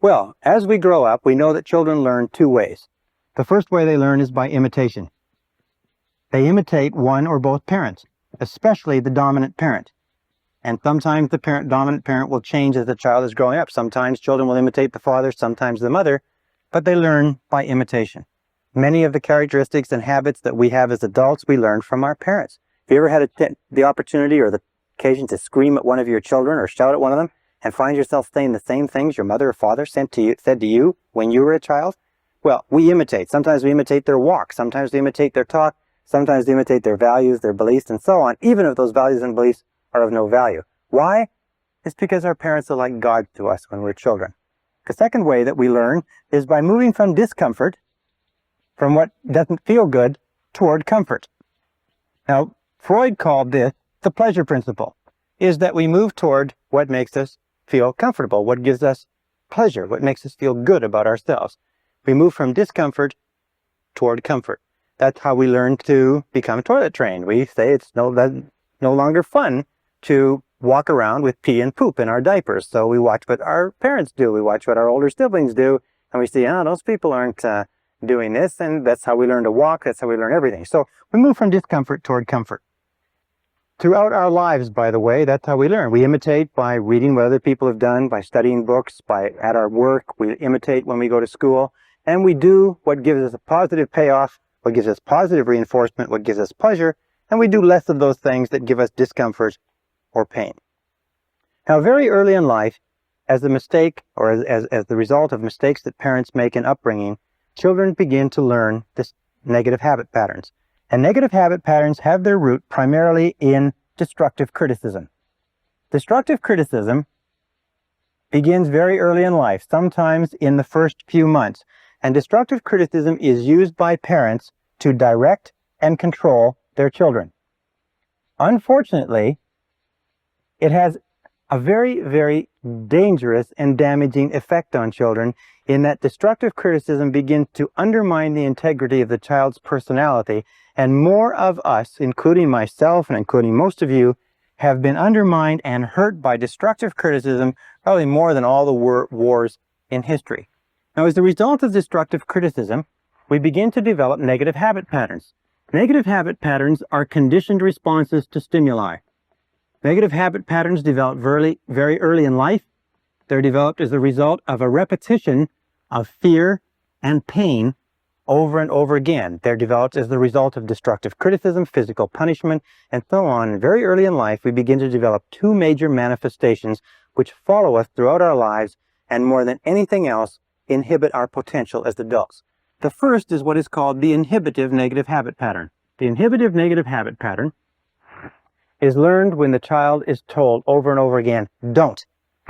Speaker 1: Well, as we grow up, we know that children learn two ways. The first way they learn is by imitation. They imitate one or both parents, especially the dominant parent. And sometimes the dominant parent will change as the child is growing up. Sometimes children will imitate the father, sometimes the mother, but they learn by imitation. Many of the characteristics and habits that we have as adults, we learn from our parents. Have you ever had the opportunity or the occasion to scream at one of your children or shout at one of them and find yourself saying the same things your mother or father said to you when you were a child? Well, we imitate. Sometimes we imitate their walk. Sometimes we imitate their talk. Sometimes we imitate their values, their beliefs, and so on, even if those values and beliefs are of no value. Why? It's because our parents are like God to us when we're children. The second way that we learn is by moving from discomfort, from what doesn't feel good, toward comfort. Now, Freud called this the pleasure principle, is that we move toward what makes us feel comfortable, what gives us pleasure, what makes us feel good about ourselves. We move from discomfort toward comfort. That's how we learn to become toilet trained. We say it's no longer fun to walk around with pee and poop in our diapers. So we watch what our parents do. We watch what our older siblings do. And we see, those people aren't doing this. And that's how we learn to walk. That's how we learn everything. So we move from discomfort toward comfort. Throughout our lives, by the way, that's how we learn. We imitate by reading what other people have done, by studying books, at our work. We imitate when we go to school. And we do what gives us a positive payoff, what gives us positive reinforcement, what gives us pleasure. And we do less of those things that give us discomfort or pain. Now, very early in life, as a mistake or as the result of mistakes that parents make in upbringing, children begin to learn this negative habit patterns. And negative habit patterns have their root primarily in destructive criticism. Destructive criticism begins very early in life, sometimes in the first few months. And destructive criticism is used by parents to direct and control their children. Unfortunately, it has a very, very dangerous and damaging effect on children in that destructive criticism begins to undermine the integrity of the child's personality. And more of us, including myself and including most of you, have been undermined and hurt by destructive criticism probably more than all the wars in history. Now, as a result of destructive criticism, we begin to develop negative habit patterns. Negative habit patterns are conditioned responses to stimuli. Negative habit patterns develop very early in life. They're developed as a result of a repetition of fear and pain over and over again. They're developed as the result of destructive criticism, physical punishment, and so on. And very early in life, we begin to develop two major manifestations which follow us throughout our lives and more than anything else inhibit our potential as adults. The first is what is called the inhibitive negative habit pattern. The inhibitive negative habit pattern is learned when the child is told over and over again, don't,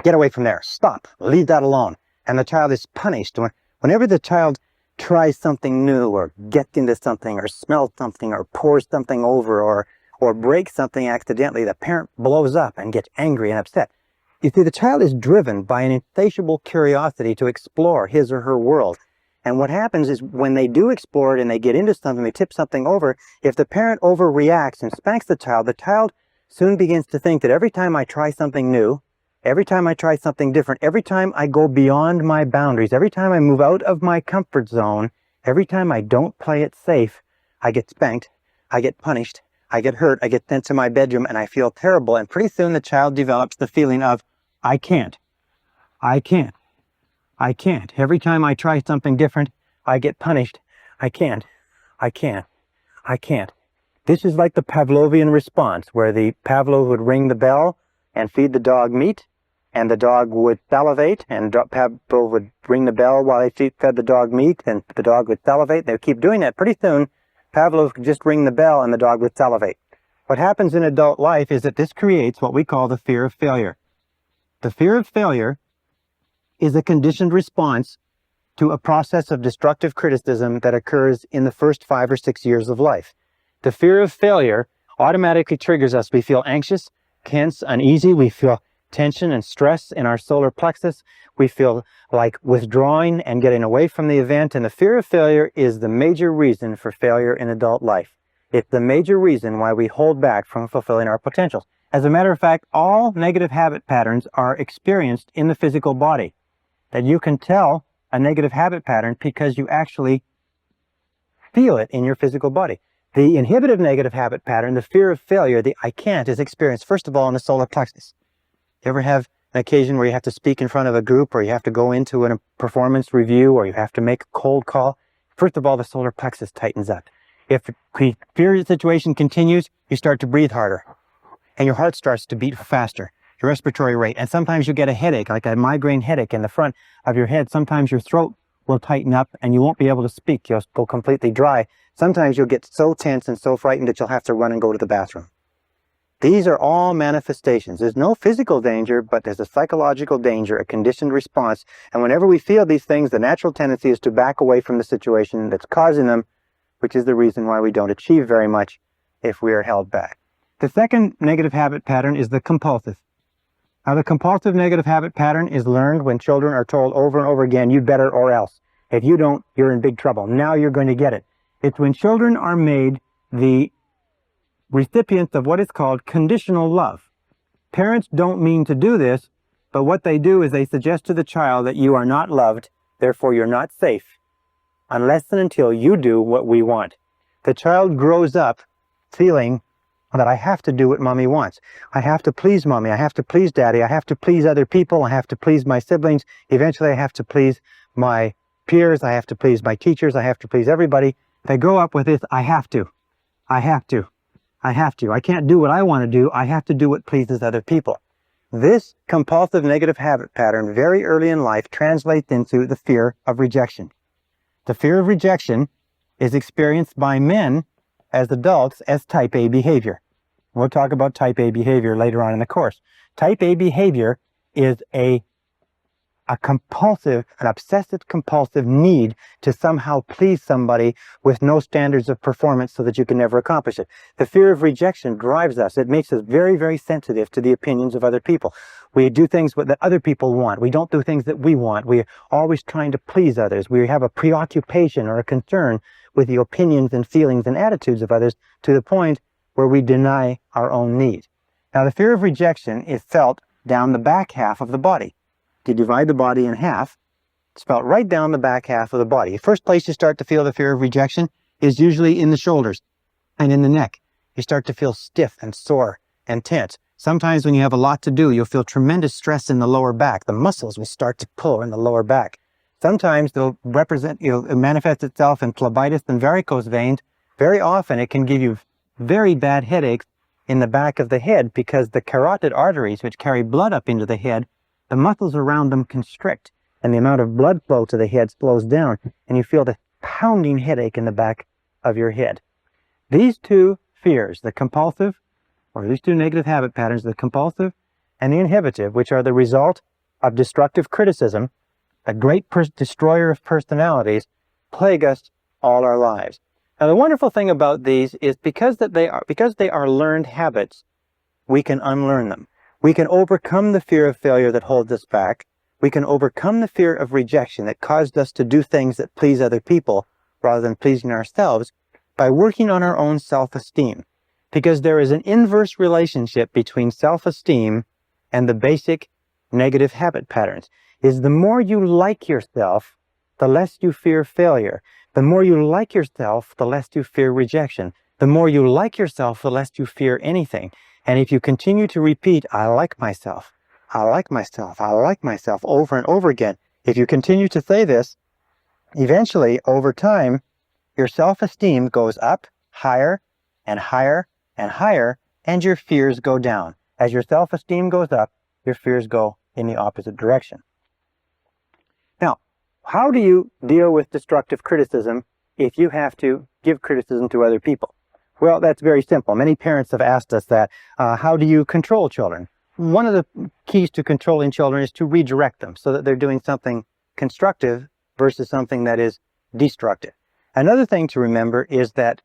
Speaker 1: get away from there, stop, leave that alone. And the child is punished. Whenever the child tries something new or gets into something or smells something or pours something over or breaks something accidentally, the parent blows up and gets angry and upset. You see, the child is driven by an insatiable curiosity to explore his or her world. And what happens is when they do explore it and they get into something, they tip something over, if the parent overreacts and spanks the child soon begins to think that every time I try something new, every time I try something different, every time I go beyond my boundaries, every time I move out of my comfort zone, every time I don't play it safe, I get spanked, I get punished, I get hurt, I get sent to my bedroom, and I feel terrible. And pretty soon the child develops the feeling of, I can't. Every time I try something different, I get punished. I can't. This is like the Pavlovian response, where the Pavlov would ring the bell and feed the dog meat, and the dog would salivate, and Pavlov would ring the bell while he fed the dog meat, and the dog would salivate. They would keep doing that. Pretty soon, Pavlov could just ring the bell and the dog would salivate. What happens in adult life is that this creates what we call the fear of failure. The fear of failure is a conditioned response to a process of destructive criticism that occurs in the first 5 or 6 years of life. The fear of failure automatically triggers us. We feel anxious, tense, uneasy. We feel tension and stress in our solar plexus. We feel like withdrawing and getting away from the event. And the fear of failure is the major reason for failure in adult life. It's the major reason why we hold back from fulfilling our potentials. As a matter of fact, all negative habit patterns are experienced in the physical body. That you can tell a negative habit pattern because you actually feel it in your physical body. The inhibitive negative habit pattern, the fear of failure, the I can't, is experienced first of all in the solar plexus. You ever have an occasion where you have to speak in front of a group, or you have to go into a performance review, or you have to make a cold call? First of all, the solar plexus tightens up. If the fear situation continues, you start to breathe harder, and your heart starts to beat faster. Your respiratory rate, and sometimes you get a headache, like a migraine headache in the front of your head. Sometimes your throat will tighten up and you won't be able to speak. You'll go completely dry. Sometimes you'll get so tense and so frightened that you'll have to run and go to the bathroom. These are all manifestations. There's no physical danger, but there's a psychological danger, a conditioned response. And whenever we feel these things, the natural tendency is to back away from the situation that's causing them, which is the reason why we don't achieve very much if we are held back. The second negative habit pattern is the compulsive. Now, the compulsive negative habit pattern is learned when children are told over and over again, you better or else. If you don't, you're in big trouble. Now you're going to get it. It's when children are made the recipients of what is called conditional love. Parents don't mean to do this, but what they do is they suggest to the child that you are not loved, therefore you're not safe, unless and until you do what we want. The child grows up feeling that I have to do what mommy wants. I have to please mommy. I have to please daddy. I have to please other people. I have to please my siblings. Eventually, I have to please my peers. I have to please my teachers. I have to please everybody. They grow up with this, I have to. I can't do what I want to do. I have to do what pleases other people. This compulsive negative habit pattern very early in life translates into the fear of rejection. The fear of rejection is experienced by men as adults as type A behavior. We'll talk about type A behavior later on in the course. Type A behavior is a compulsive, an obsessive compulsive need to somehow please somebody with no standards of performance so that you can never accomplish it. The fear of rejection drives us. It makes us very, very sensitive to the opinions of other people. We do things that other people want. We don't do things that we want. We're always trying to please others. We have a preoccupation or a concern with the opinions and feelings and attitudes of others to the point where we deny our own need. Now, the fear of rejection is felt down the back half of the body. To divide the body in half, it's felt right down the back half of the body. The first place you start to feel the fear of rejection is usually in the shoulders and in the neck. You start to feel stiff and sore and tense. Sometimes when you have a lot to do, you'll feel tremendous stress in the lower back. The muscles will start to pull in the lower back. Sometimes it'll manifest itself in phlebitis and varicose veins. Very often it can give you very bad headaches in the back of the head because the carotid arteries, which carry blood up into the head, the muscles around them constrict and the amount of blood flow to the head slows down and you feel the pounding headache in the back of your head. These two fears, the compulsive, or these two negative habit patterns, the compulsive and the inhibitive, which are the result of destructive criticism, a great destroyer of personalities, plague us all our lives. Now, the wonderful thing about these is because they are learned habits, we can unlearn them. We can overcome the fear of failure that holds us back. We can overcome the fear of rejection that caused us to do things that please other people rather than pleasing ourselves by working on our own self-esteem. Because there is an inverse relationship between self-esteem and the basic negative habit patterns, is the more you like yourself, the less you fear failure. The more you like yourself, the less you fear rejection. The more you like yourself, the less you fear anything. And if you continue to repeat, I like myself, I like myself, I like myself over and over again, if you continue to say this, eventually, over time, your self-esteem goes up higher and higher and higher, and your fears go down. As your self-esteem goes up, your fears go in the opposite direction. Now, how do you deal with destructive criticism if you have to give criticism to other people? Well, that's very simple. Many parents have asked us that. How do you control children? One of the keys to controlling children is to redirect them so that they're doing something constructive versus something that is destructive. Another thing to remember is that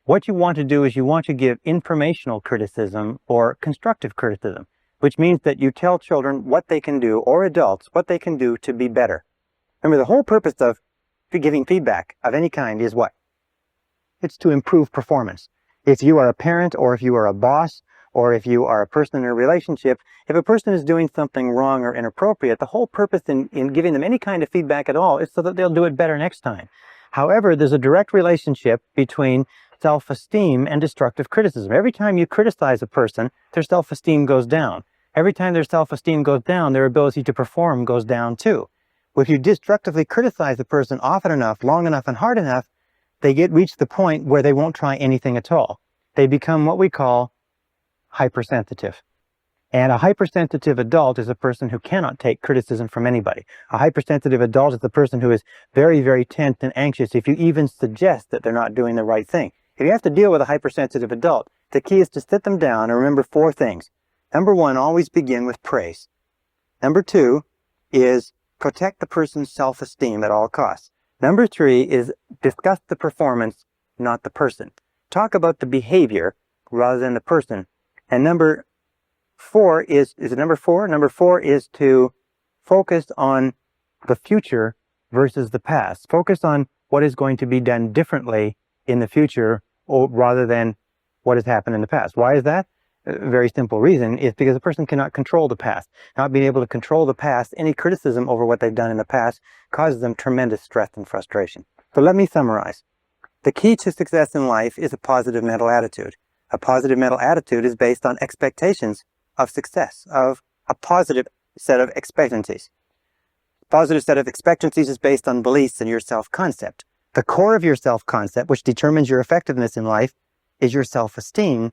Speaker 1: what you want to do is you want to give informational criticism or constructive criticism, which means that you tell children what they can do, or adults, what they can do to be better. Remember, the whole purpose of giving feedback of any kind is what? It's to improve performance. If you are a parent, or if you are a boss, or if you are a person in a relationship, if a person is doing something wrong or inappropriate, the whole purpose in giving them any kind of feedback at all is so that they'll do it better next time. However, there's a direct relationship between self-esteem and destructive criticism. Every time you criticize a person, their self-esteem goes down. Every time their self-esteem goes down, their ability to perform goes down too. If you destructively criticize a person often enough, long enough, and hard enough, they reach the point where they won't try anything at all. They become what we call hypersensitive. And a hypersensitive adult is a person who cannot take criticism from anybody. A hypersensitive adult is the person who is very, very tense and anxious if you even suggest that they're not doing the right thing. If you have to deal with a hypersensitive adult, the key is to sit them down and remember 4 things. Number 1, always begin with praise. Number 2 is protect the person's self-esteem at all costs. Number 3 is discuss the performance, not the person. Talk about the behavior rather than the person. And number 4 is it number 4? Number 4 is to focus on the future versus the past. Focus on what is going to be done differently in the future rather than what has happened in the past. Why is that? A very simple reason is because a person cannot control the past. Not being able to control the past, any criticism over what they've done in the past causes them tremendous stress and frustration. So let me summarize. The key to success in life is a positive mental attitude. A positive mental attitude is based on expectations of success, of a positive set of expectancies. A positive set of expectancies is based on beliefs in your self-concept. The core of your self-concept, which determines your effectiveness in life, is your self-esteem,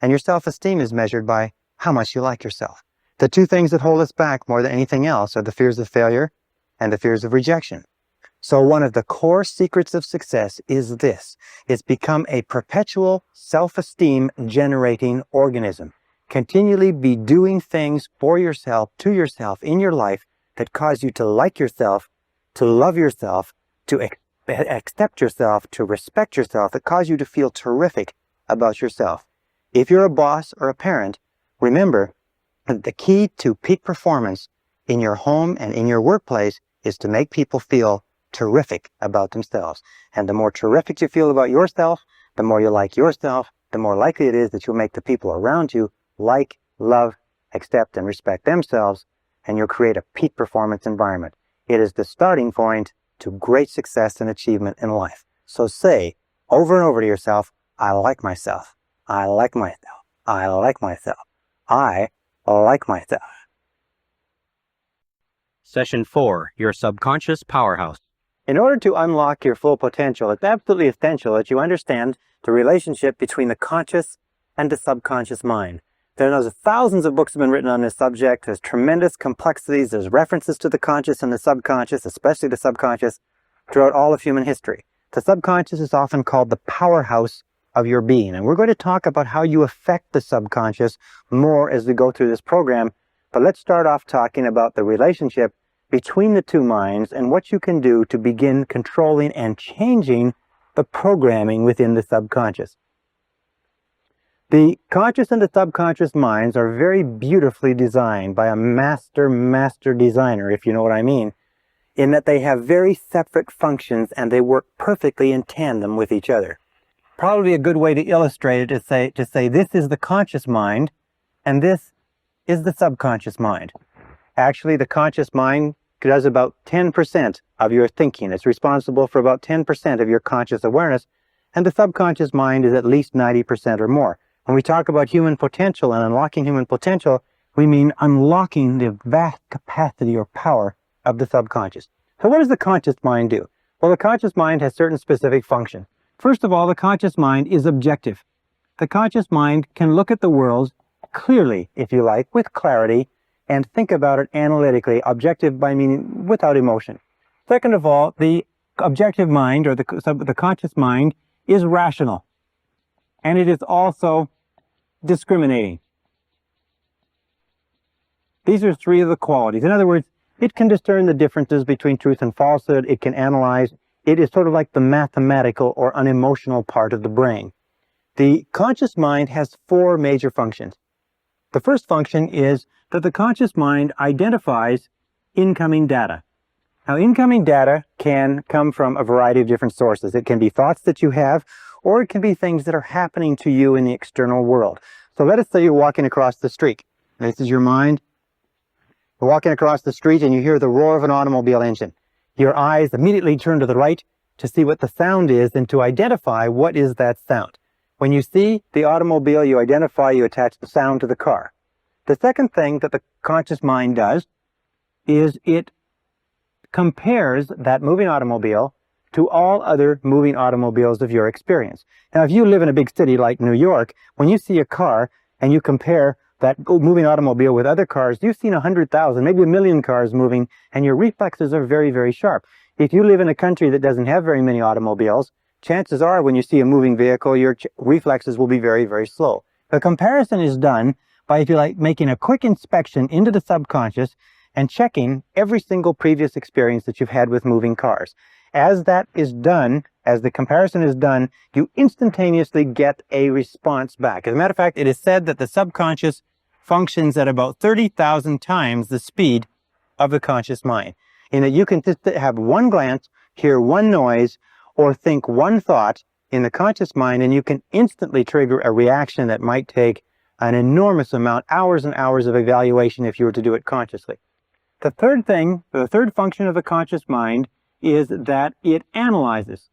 Speaker 1: and your self-esteem is measured by how much you like yourself. The 2 things that hold us back more than anything else are the fears of failure and the fears of rejection. So one of the core secrets of success is this. It's become a perpetual self-esteem generating organism. Continually be doing things for yourself, to yourself, in your life that cause you to like yourself, to love yourself, to accept yourself, to respect yourself, that cause you to feel terrific about yourself. If you're a boss or a parent, remember that the key to peak performance in your home and in your workplace is to make people feel terrific about themselves. And the more terrific you feel about yourself, the more you like yourself, the more likely it is that you'll make the people around you like, love, accept, and respect themselves, and you'll create a peak performance environment. It is the starting point to great success and achievement in life. So say over and over to yourself, I like myself. I like myself. I like myself. I like myself.
Speaker 2: Session 4, Your Subconscious Powerhouse.
Speaker 1: In order to unlock your full potential, it's absolutely essential that you understand the relationship between the conscious and the subconscious mind. There are thousands of books have been written on this subject. There's tremendous complexities. There's references to the conscious and the subconscious, especially the subconscious, throughout all of human history. The subconscious is often called the powerhouse of your being. And we're going to talk about how you affect the subconscious more as we go through this program. But let's start off talking about the relationship between the 2 minds and what you can do to begin controlling and changing the programming within the subconscious. The conscious and the subconscious minds are very beautifully designed by a master designer, if you know what I mean, in that they have very separate functions and they work perfectly in tandem with each other. Probably a good way to illustrate it is to say this is the conscious mind and this is the subconscious mind. Actually, the conscious mind does about 10% of your thinking. It's responsible for about 10% of your conscious awareness, and the subconscious mind is at least 90% or more. When we talk about human potential and unlocking human potential, we mean unlocking the vast capacity or power of the subconscious. So what does the conscious mind do? Well, the conscious mind has certain specific functions. First of all, the conscious mind is objective. The conscious mind can look at the world clearly, if you like, with clarity, and think about it analytically, objective by meaning without emotion. Second of all, the objective mind, or the conscious mind, is rational. And it is also discriminating. These are three of the qualities. In other words, it can discern the differences between truth and falsehood. It can analyze. It is sort of like the mathematical or unemotional part of the brain. The conscious mind has four major functions. The first function is that the conscious mind identifies incoming data. Now, incoming data can come from a variety of different sources. It can be thoughts that you have, or it can be things that are happening to you in the external world. So let us say you're walking across the street. This is your mind. You're walking across the street and you hear the roar of an automobile engine. Your eyes immediately turn to the right to see what the sound is and to identify what is that sound. When you see the automobile, you identify, you attach the sound to the car. The second thing that the conscious mind does is it compares that moving automobile to all other moving automobiles of your experience. Now, if you live in a big city like New York, when you see a car and you compare that moving automobile with other cars, you've seen 100,000, maybe 1 million cars moving, and your reflexes are very, very sharp. If you live in a country that doesn't have very many automobiles, chances are when you see a moving vehicle, your reflexes will be very, very slow. The comparison is done by, if you like, making a quick inspection into the subconscious and checking every single previous experience that you've had with moving cars. As that is done, as the comparison is done, you instantaneously get a response back. As a matter of fact, it is said that the subconscious functions at about 30,000 times the speed of the conscious mind, in that you can just have one glance, hear one noise, or think one thought in the conscious mind, and you can instantly trigger a reaction that might take an enormous amount, hours and hours of evaluation if you were to do it consciously. The third function of the conscious mind is that it analyzes.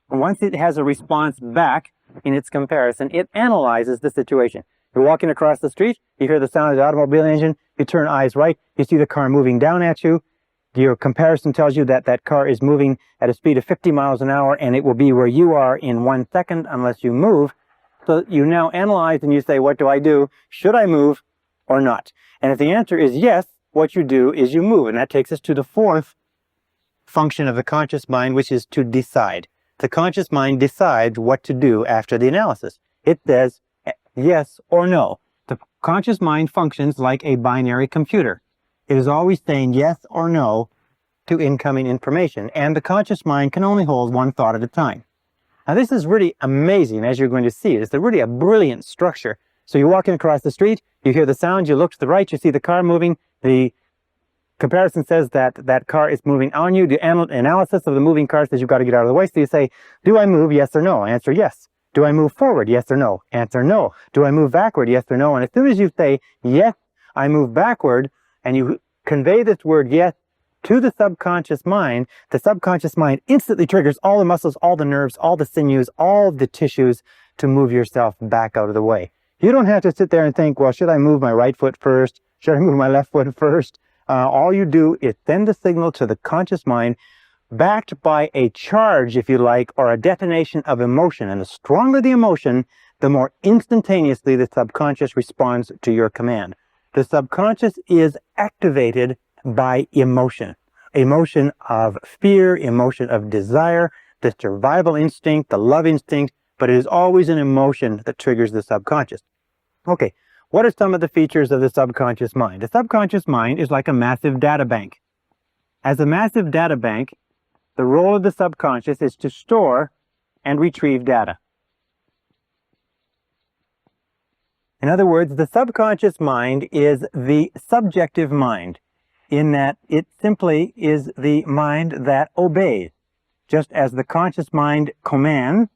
Speaker 1: Once it has a response back in its comparison, it analyzes the situation. You're walking across the street, you hear the sound of the automobile engine, you turn eyes right, you see the car moving down at you. Your comparison tells you that that car is moving at a speed of 50 miles an hour and it will be where you are in 1 second unless you move. So you now analyze and you say, what do I do? Should I move or not? And if the answer is yes, what you do is you move. And that takes us to the fourth function of the conscious mind, which is to decide. The conscious mind decides what to do after the analysis. It says yes or no. The conscious mind functions like a binary computer. It is always saying yes or no to incoming information, and the conscious mind can only hold one thought at a time. Now, this is really amazing, as you're going to see. It's really a brilliant structure. So you're walking across the street, you hear the sound, you look to the right, you see the car moving. The comparison says that that car is moving on you. The analysis of the moving car says you've got to get out of the way. So you say, do I move? Yes or no? Answer yes. Do I move forward? Yes or no? Answer no. Do I move backward? Yes or no? And as soon as you say, yes, I move backward, and you convey this word yes to the subconscious mind instantly triggers all the muscles, all the nerves, all the sinews, all the tissues to move yourself back out of the way. You don't have to sit there and think, well, should I move my right foot first? Should I move my left foot first? All you do is send a signal to the conscious mind backed by a charge, if you like, or a detonation of emotion. And the stronger the emotion, the more instantaneously the subconscious responds to your command. The subconscious is activated by emotion. Emotion of fear, emotion of desire, the survival instinct, the love instinct, but it is always an emotion that triggers the subconscious. Okay, what are some of the features of the subconscious mind? The subconscious mind is like a massive data bank. As a massive data bank, the role of the subconscious is to store and retrieve data. In other words, the subconscious mind is the subjective mind, in that it simply is the mind that obeys. Just as the conscious mind commands,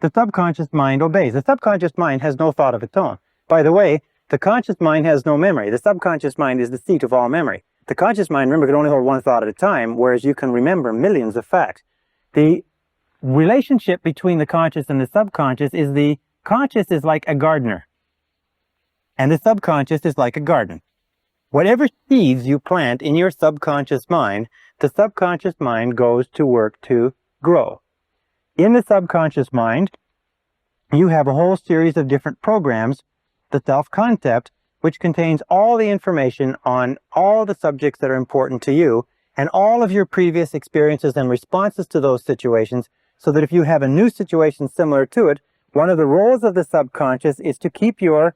Speaker 1: the subconscious mind obeys. The subconscious mind has no thought of its own. By the way, The conscious mind has no memory. The subconscious mind is the seat of all memory. The conscious mind, remember, can only hold one thought at a time, whereas you can remember millions of facts. The relationship between the conscious and the subconscious is the conscious is like a gardener, and the subconscious is like a garden. Whatever seeds you plant in your subconscious mind, the subconscious mind goes to work to grow. In the subconscious mind, you have a whole series of different programs, the self-concept, which contains all the information on all the subjects that are important to you and all of your previous experiences and responses to those situations, so that if you have a new situation similar to it, one of the roles of the subconscious is to keep your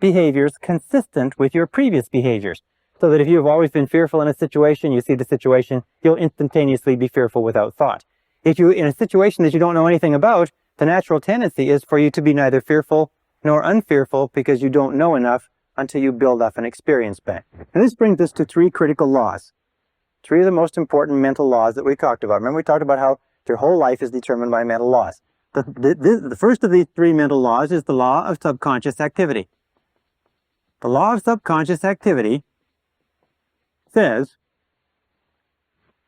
Speaker 1: behaviors consistent with your previous behaviors. So that if you've always been fearful in a situation, you see the situation, you'll instantaneously be fearful without thought. If you're in a situation that you don't know anything about, the natural tendency is for you to be neither fearful nor unfearful, because you don't know enough until you build up an experience bank. And this brings us to three critical laws. Three of the most important mental laws that we talked about. Remember, we talked about how your whole life is determined by mental laws. The first of these three mental laws is the law of subconscious activity. The law of subconscious activity says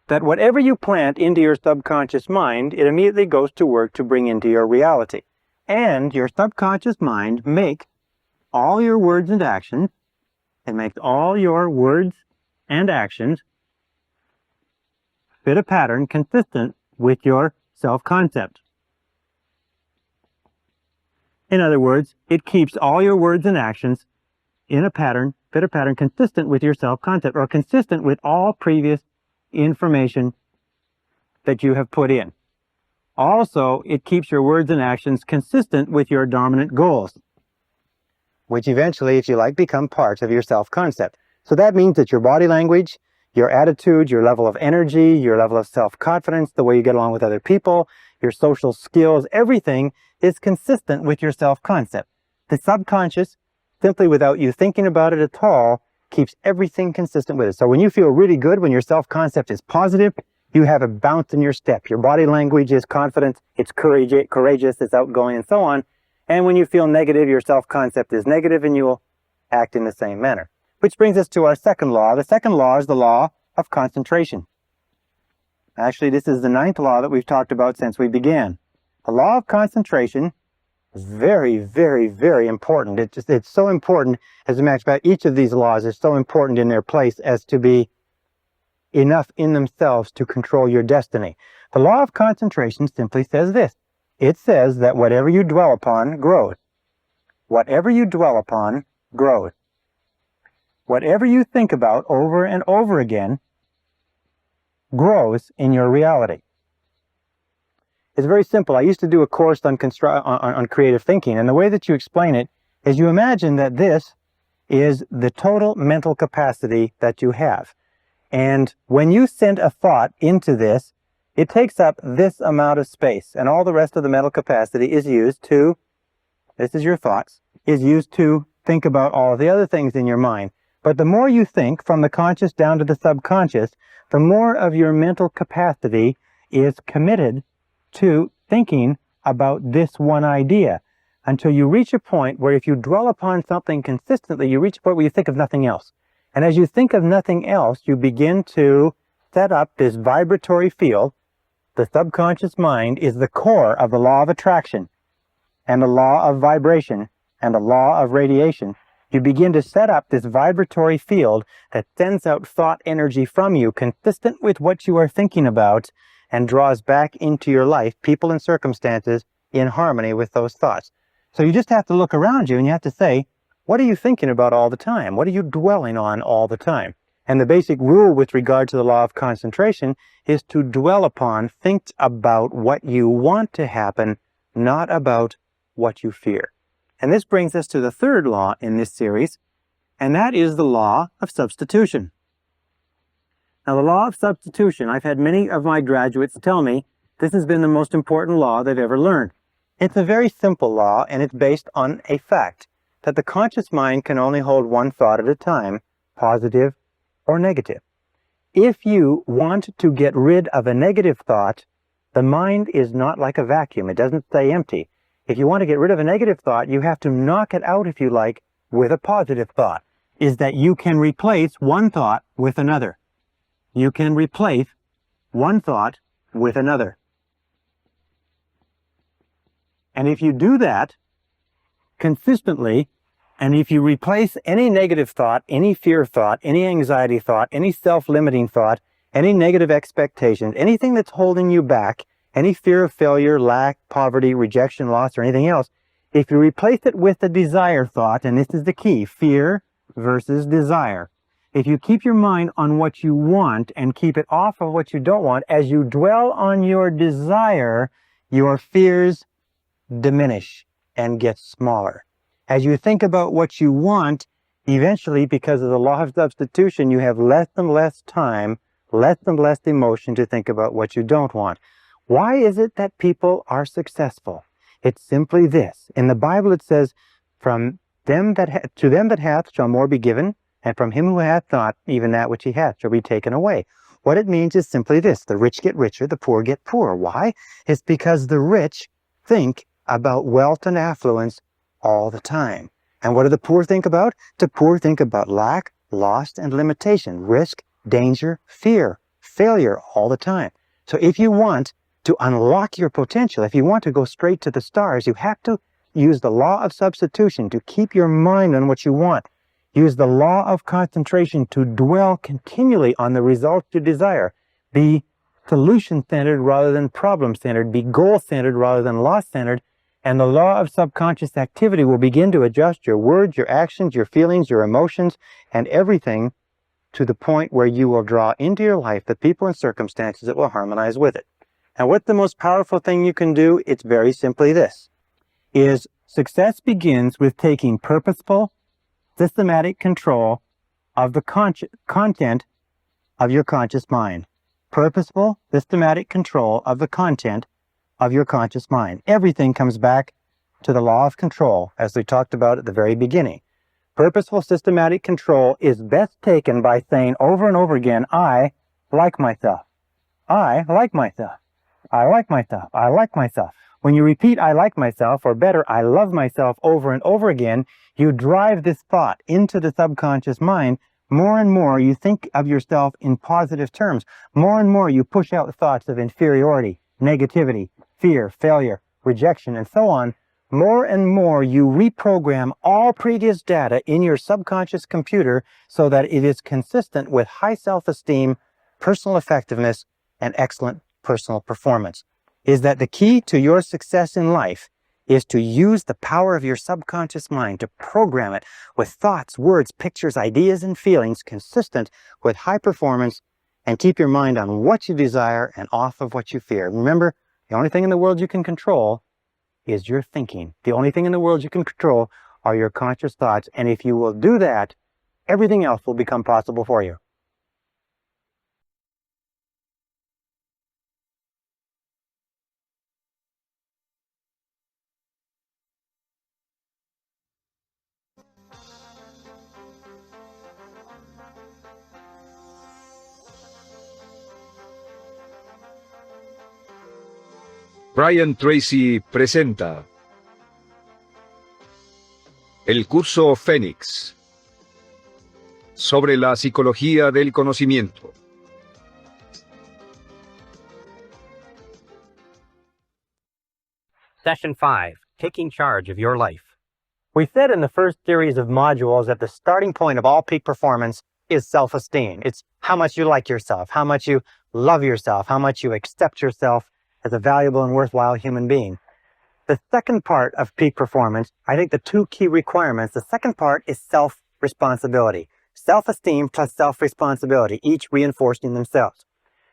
Speaker 1: that whatever you plant into your subconscious mind, it immediately goes to work to bring into your reality. And your subconscious mind makes all your words and actions, it makes all your words and actions fit a pattern consistent with your self-concept. In other words, it keeps all your words and actions in a pattern, fit a pattern consistent with your self-concept, or consistent with all previous information that you have put in. Also, it keeps your words and actions consistent with your dominant goals, which eventually, if you like, become parts of your self-concept. So that means that your body language, your attitude, your level of energy, your level of self-confidence, the way you get along with other people, your social skills, everything is consistent with your self-concept. The subconscious, simply without you thinking about it at all, keeps everything consistent with it. So when you feel really good, when your self-concept is positive, you have a bounce in your step. Your body language is confident, it's courageous, it's outgoing, and so on. And when you feel negative, your self-concept is negative, and you will act in the same manner. Which brings us to our second law. The second law is the law of concentration. Actually, this is the ninth law that we've talked about since we began. The law of concentration is very, very, very important. It's so important, as a matter of fact, each of these laws is so important in their place as to be enough in themselves to control your destiny. The law of concentration simply says this. It says that whatever you dwell upon grows. Whatever you dwell upon grows. Whatever you think about over and over again grows in your reality. It's very simple. I used to do a course on creative thinking, and the way that you explain it is you imagine that this is the total mental capacity that you have. And when you send a thought into this, it takes up this amount of space, and all the rest of the mental capacity is used to, this is your thoughts, is used to think about all of the other things in your mind. But the more you think, from the conscious down to the subconscious, the more of your mental capacity is committed to thinking about this one idea, until you reach a point where if you dwell upon something consistently, you reach a point where you think of nothing else. And as you think of nothing else, you begin to set up this vibratory field. The subconscious mind is the core of the law of attraction and the law of vibration and the law of radiation. You begin to set up this vibratory field that sends out thought energy from you consistent with what you are thinking about, and draws back into your life people and circumstances in harmony with those thoughts. So you just have to look around you and you have to say, what are you thinking about all the time? What are you dwelling on all the time? And the basic rule with regard to the law of concentration is to dwell upon, think about what you want to happen, not about what you fear. And this brings us to the third law in this series, and that is the law of substitution. Now, the law of substitution, I've had many of my graduates tell me this has been the most important law they've ever learned. It's a very simple law, and it's based on a fact that the conscious mind can only hold one thought at a time, positive or negative. If you want to get rid of a negative thought, the mind is not like a vacuum. It doesn't stay empty. If you want to get rid of a negative thought, you have to knock it out, if you like, with a positive thought is that you can replace one thought with another. You can replace one thought with another. And if you do that consistently, and if you replace any negative thought, any fear thought, any anxiety thought, any self-limiting thought, any negative expectations, anything that's holding you back, any fear of failure, lack, poverty, rejection, loss, or anything else, if you replace it with a desire thought, and this is the key, fear versus desire. If you keep your mind on what you want and keep it off of what you don't want, as you dwell on your desire, your fears diminish and get smaller. As you think about what you want, eventually, because of the law of substitution, you have less and less time, less and less emotion to think about what you don't want. Why is it that people are successful? It's simply this. In the Bible it says, to them that hath shall more be given, and from him who hath not, even that which he hath shall be taken away. What it means is simply this: the rich get richer, the poor get poorer. Why? It's because the rich think about wealth and affluence all the time. And what do the poor think about? The poor think about lack, loss, and limitation, risk, danger, fear, failure all the time. So if you want to unlock your potential, if you want to go straight to the stars, you have to use the law of substitution to keep your mind on what you want. Use the law of concentration to dwell continually on the results you desire. Be solution-centered rather than problem-centered. Be goal-centered rather than loss-centered. And the law of subconscious activity will begin to adjust your words, your actions, your feelings, your emotions, and everything to the point where you will draw into your life the people and circumstances that will harmonize with it. And what's the most powerful thing you can do? It's very simply this, is success begins with taking purposeful, systematic control of the content of your conscious mind. Purposeful, systematic control of the content of your conscious mind. Everything comes back to the law of control, as we talked about at the very beginning. Purposeful, systematic control is best taken by saying over and over again, I like myself. I like myself. I like myself. I like myself. When you repeat, I like myself, or better, I love myself over and over again, you drive this thought into the subconscious mind. More and more you think of yourself in positive terms. More and more you push out thoughts of inferiority, negativity, fear, failure, rejection, and so on. More and more you reprogram all previous data in your subconscious computer so that it is consistent with high self-esteem, personal effectiveness, and excellent personal performance. Is that the key to your success in life is to use the power of your subconscious mind to program it with thoughts, words, pictures, ideas, and feelings consistent with high performance, and keep your mind on what you desire and off of what you fear. Remember, the only thing in the world you can control is your thinking. The only thing in the world you can control are your conscious thoughts. And if you will do that, everything else will become possible for you.
Speaker 3: Brian Tracy presenta el curso Phoenix sobre la psicología del conocimiento.
Speaker 2: Session 5, Taking Charge of Your Life.
Speaker 1: We said in the first series of modules that the starting point of all peak performance is self-esteem. It's how much you like yourself, how much you love yourself, how much you accept yourself as a valuable and worthwhile human being. The second part of peak performance, I think the two key requirements, the second part is self-responsibility. Self-esteem plus self-responsibility, each reinforcing themselves.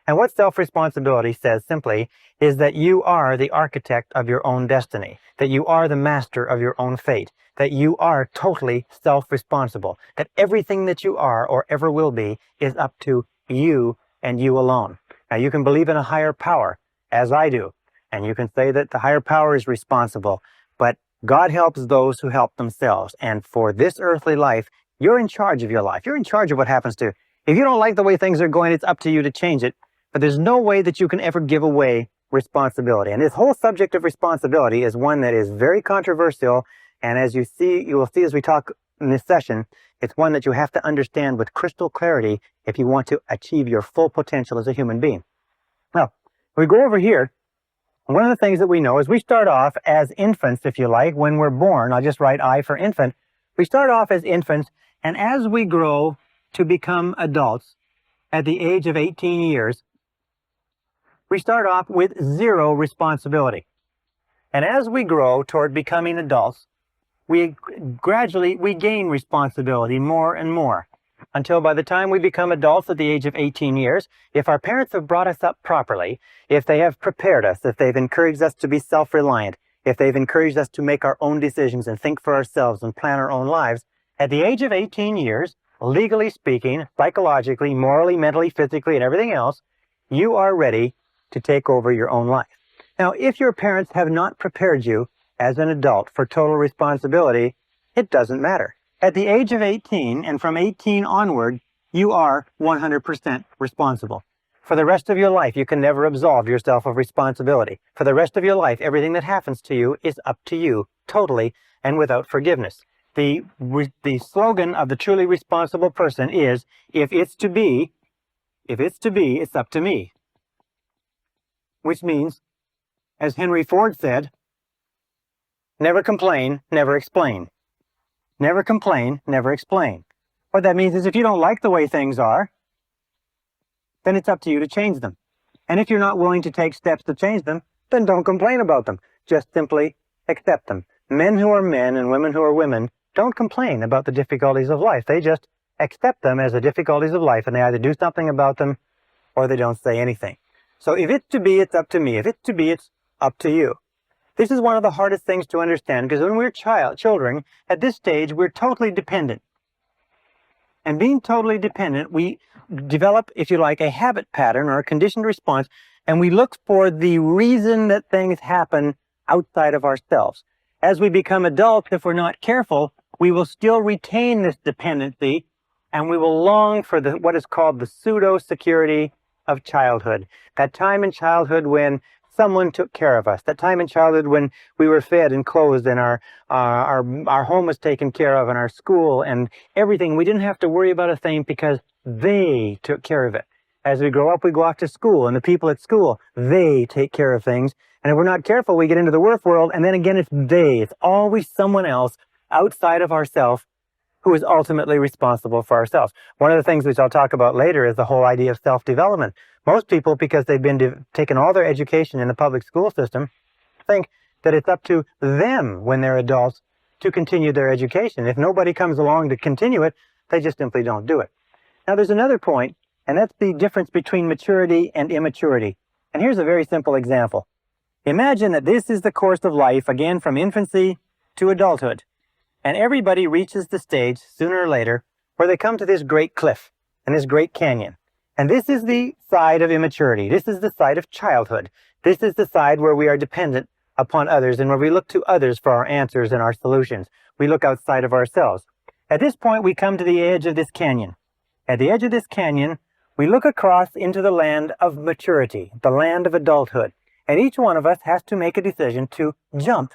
Speaker 1: And what self-responsibility says simply is that you are the architect of your own destiny, that you are the master of your own fate, that you are totally self-responsible, that everything that you are or ever will be is up to you and you alone. Now you can believe in a higher power, as I do, and you can say that the higher power is responsible, but God helps those who help themselves. And for this earthly life, you're in charge of your life. You're in charge of what happens to you. If you don't like the way things are going, it's up to you to change it. But there's no way that you can ever give away responsibility. And this whole subject of responsibility is one that is very controversial. And as you will see as we talk this session, it's one that you have to understand with crystal clarity if you want to achieve your full potential as a human being. Now, we go over here. One of the things that we know is we start off as infants, if you like, when we're born. I'll just write I for infant. We start off as infants, and as we grow to become adults at the age of 18 years, we start off with zero responsibility. And as we grow toward becoming adults, we gain responsibility more and more, until by the time we become adults at the age of 18 years, if our parents have brought us up properly, if they have prepared us, if they've encouraged us to be self-reliant, if they've encouraged us to make our own decisions and think for ourselves and plan our own lives, at the age of 18 years, legally speaking, psychologically, morally, mentally, physically, and everything else, you are ready to take over your own life. Now, if your parents have not prepared you as an adult for total responsibility, it doesn't matter. At the age of 18, and from 18 onward, you are 100% responsible. For the rest of your life, you can never absolve yourself of responsibility. For the rest of your life, everything that happens to you is up to you, totally and without forgiveness. The slogan of the truly responsible person is, if it's to be, it's up to me. Which means, as Henry Ford said, never complain, never explain. Never complain, never explain. What that means is if you don't like the way things are, then it's up to you to change them. And if you're not willing to take steps to change them, then don't complain about them. Just simply accept them. Men who are men and women who are women don't complain about the difficulties of life. They just accept them as the difficulties of life, and they either do something about them or they don't say anything. So if it's to be, it's up to me. If it's to be, it's up to you. This is one of the hardest things to understand, because when we're children, at this stage, we're totally dependent. And being totally dependent, we develop, if you like, a habit pattern or a conditioned response, and we look for the reason that things happen outside of ourselves. As we become adults, if we're not careful, we will still retain this dependency, and we will long for what is called the pseudo-security of childhood. That time in childhood when someone took care of us. That time in childhood when we were fed and clothed and our home was taken care of and our school and everything. We didn't have to worry about a thing because they took care of it. As we grow up, we go off to school, and the people at school, they take care of things. And if we're not careful, we get into the work world, and then again, it's they. It's always someone else outside of ourselves who is ultimately responsible for ourselves. One of the things which I'll talk about later is the whole idea of self-development. Most people, because they've been taken all their education in the public school system, think that it's up to them when they're adults to continue their education. If nobody comes along to continue it, they just simply don't do it. Now, there's another point, and that's the difference between maturity and immaturity. And here's a very simple example. Imagine that this is the course of life, again, from infancy to adulthood. And everybody reaches the stage, sooner or later, where they come to this great cliff and this great canyon. And this is the side of immaturity. This is the side of childhood. This is the side where we are dependent upon others and where we look to others for our answers and our solutions. We look outside of ourselves. At this point, we come to the edge of this canyon. At the edge of this canyon, we look across into the land of maturity, the land of adulthood. And each one of us has to make a decision to jump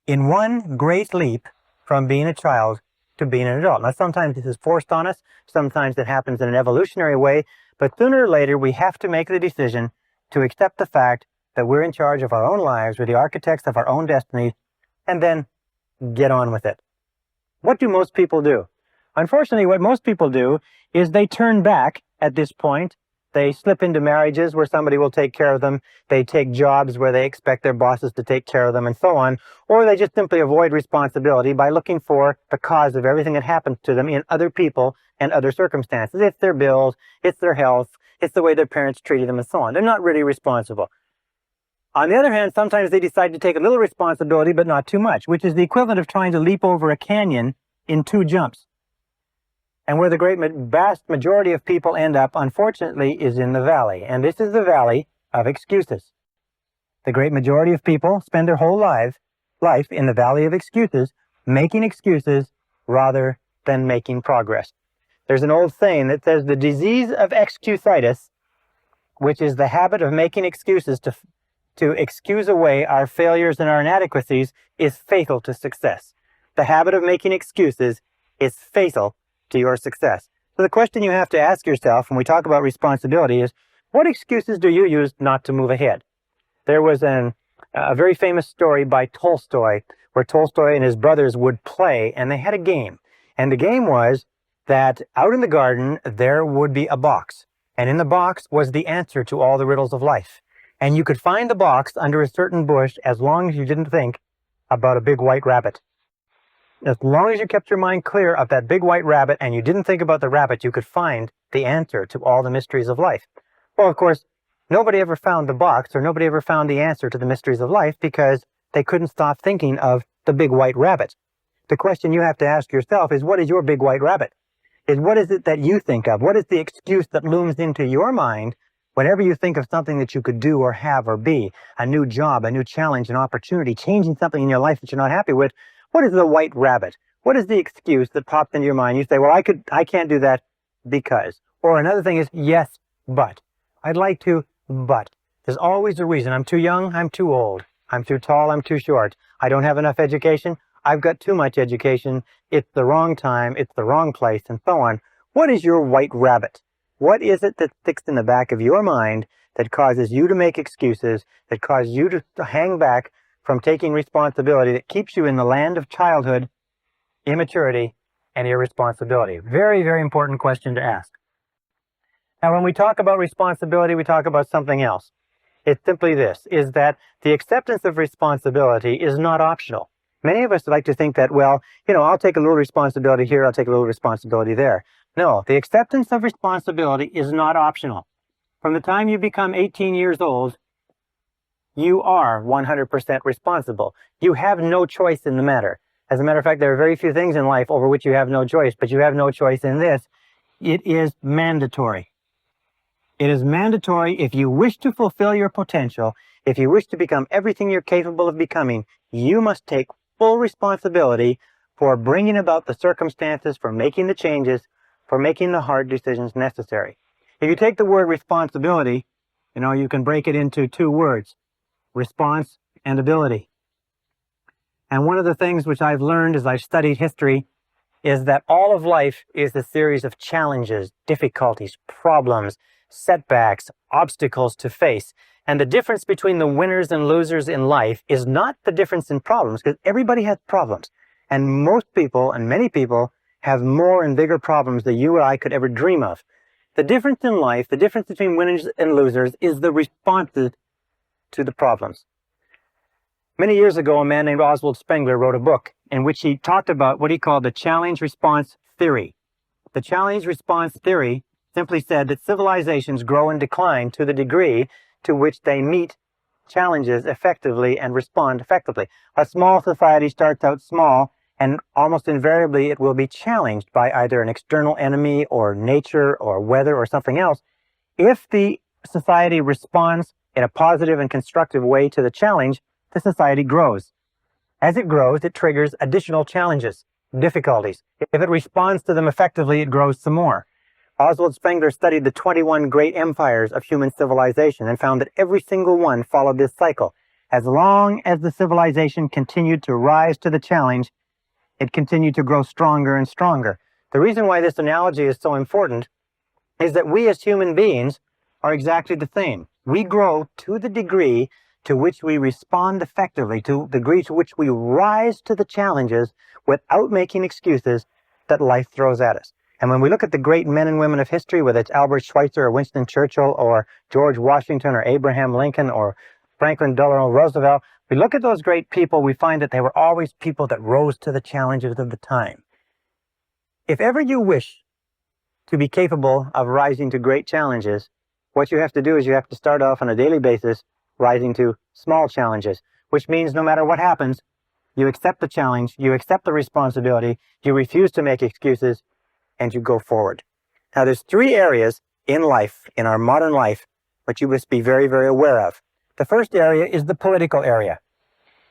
Speaker 1: in one great leap from being a child to being an adult. Now, sometimes this is forced on us. Sometimes it happens in an evolutionary way. But sooner or later, we have to make the decision to accept the fact that we're in charge of our own lives, we're the architects of our own destiny, and then get on with it. What do most people do? Unfortunately, what most people do is they turn back at this point. They slip into marriages where somebody will take care of them. They take jobs where they expect their bosses to take care of them and so on. Or they just simply avoid responsibility by looking for the cause of everything that happens to them in other people and other circumstances. It's their bills, it's their health, it's the way their parents treated them and so on. They're not really responsible. On the other hand, sometimes they decide to take a little responsibility but not too much, which is the equivalent of trying to leap over a canyon in 2 jumps. And where the vast majority of people end up, unfortunately, is in the valley. And this is the valley of excuses. The great majority of people spend their whole life in the valley of excuses, making excuses rather than making progress. There's an old saying that says the disease of excusitis, which is the habit of making excuses to excuse away our failures and our inadequacies, is fatal to success. the habit of making excuses is fatal to your success. So the question you have to ask yourself when we talk about responsibility is, what excuses do you use not to move ahead? There was a very famous story by Tolstoy, where Tolstoy and his brothers would play, and they had a game. And the game was that out in the garden, there would be a box. And in the box was the answer to all the riddles of life. And you could find the box under a certain bush as long as you didn't think about a big white rabbit. As long as you kept your mind clear of that big white rabbit and you didn't think about the rabbit, you could find the answer to all the mysteries of life. Well, of course, nobody ever found the box, or nobody ever found the answer to the mysteries of life, because they couldn't stop thinking of the big white rabbit. The question you have to ask yourself is, what is your big white rabbit? What is it that you think of? What is the excuse that looms into your mind whenever you think of something that you could do or have or be? A new job, a new challenge, an opportunity, changing something in your life that you're not happy with. What is the white rabbit? What is the excuse that pops into your mind? You say, well, I can't do that because. Or another thing is, yes, but. I'd like to, but. There's always a reason. I'm too young, I'm too old. I'm too tall, I'm too short. I don't have enough education. I've got too much education. It's the wrong time, it's the wrong place, and so on. What is your white rabbit? What is it that sticks in the back of your mind that causes you to make excuses, that causes you to hang back from taking responsibility, that keeps you in the land of childhood, immaturity, and irresponsibility? Very, very important question to ask. Now, when we talk about responsibility, we talk about something else. It's simply this, is that the acceptance of responsibility is not optional. Many of us like to think that, well, I'll take a little responsibility here, I'll take a little responsibility there. No, the acceptance of responsibility is not optional. From the time you become 18 years old, you are 100% responsible. You have no choice in the matter. As a matter of fact, there are very few things in life over which you have no choice, but you have no choice in this. It is mandatory. It is mandatory if you wish to fulfill your potential, if you wish to become everything you're capable of becoming, you must take full responsibility for bringing about the circumstances, for making the changes, for making the hard decisions necessary. If you take the word responsibility, you can break it into two words, response and ability. And one of the things which I've learned as I've studied history is that all of life is a series of challenges, difficulties, problems, setbacks, obstacles to face. And the difference between the winners and losers in life is not the difference in problems, because everybody has problems. And most people, and many people, have more and bigger problems than you or I could ever dream of. The difference in life, the difference between winners and losers, is the responses to the problems. Many years ago, a man named Oswald Spengler wrote a book in which he talked about what he called the challenge-response theory. The challenge-response theory simply said that civilizations grow and decline to the degree to which they meet challenges effectively and respond effectively. A small society starts out small, and almost invariably it will be challenged by either an external enemy or nature or weather or something else. If the society responds in a positive and constructive way to the challenge, the society grows. As it grows, it triggers additional challenges, difficulties. If it responds to them effectively, it grows some more. Oswald Spengler studied the 21 great empires of human civilization and found that every single one followed this cycle. As long as the civilization continued to rise to the challenge, it continued to grow stronger and stronger. The reason why this analogy is so important is that we as human beings are exactly the same. We grow to the degree to which we respond effectively, to the degree to which we rise to the challenges without making excuses that life throws at us. And when we look at the great men and women of history, whether it's Albert Schweitzer or Winston Churchill or George Washington or Abraham Lincoln or Franklin Delano Roosevelt, we look at those great people, we find that they were always people that rose to the challenges of the time. If ever you wish to be capable of rising to great challenges, what you have to do is you have to start off on a daily basis rising to small challenges, which means no matter what happens, you accept the challenge, you accept the responsibility, you refuse to make excuses, and you go forward. Now, there's three areas in life, in our modern life, which you must be very, very aware of. The first area is the political area.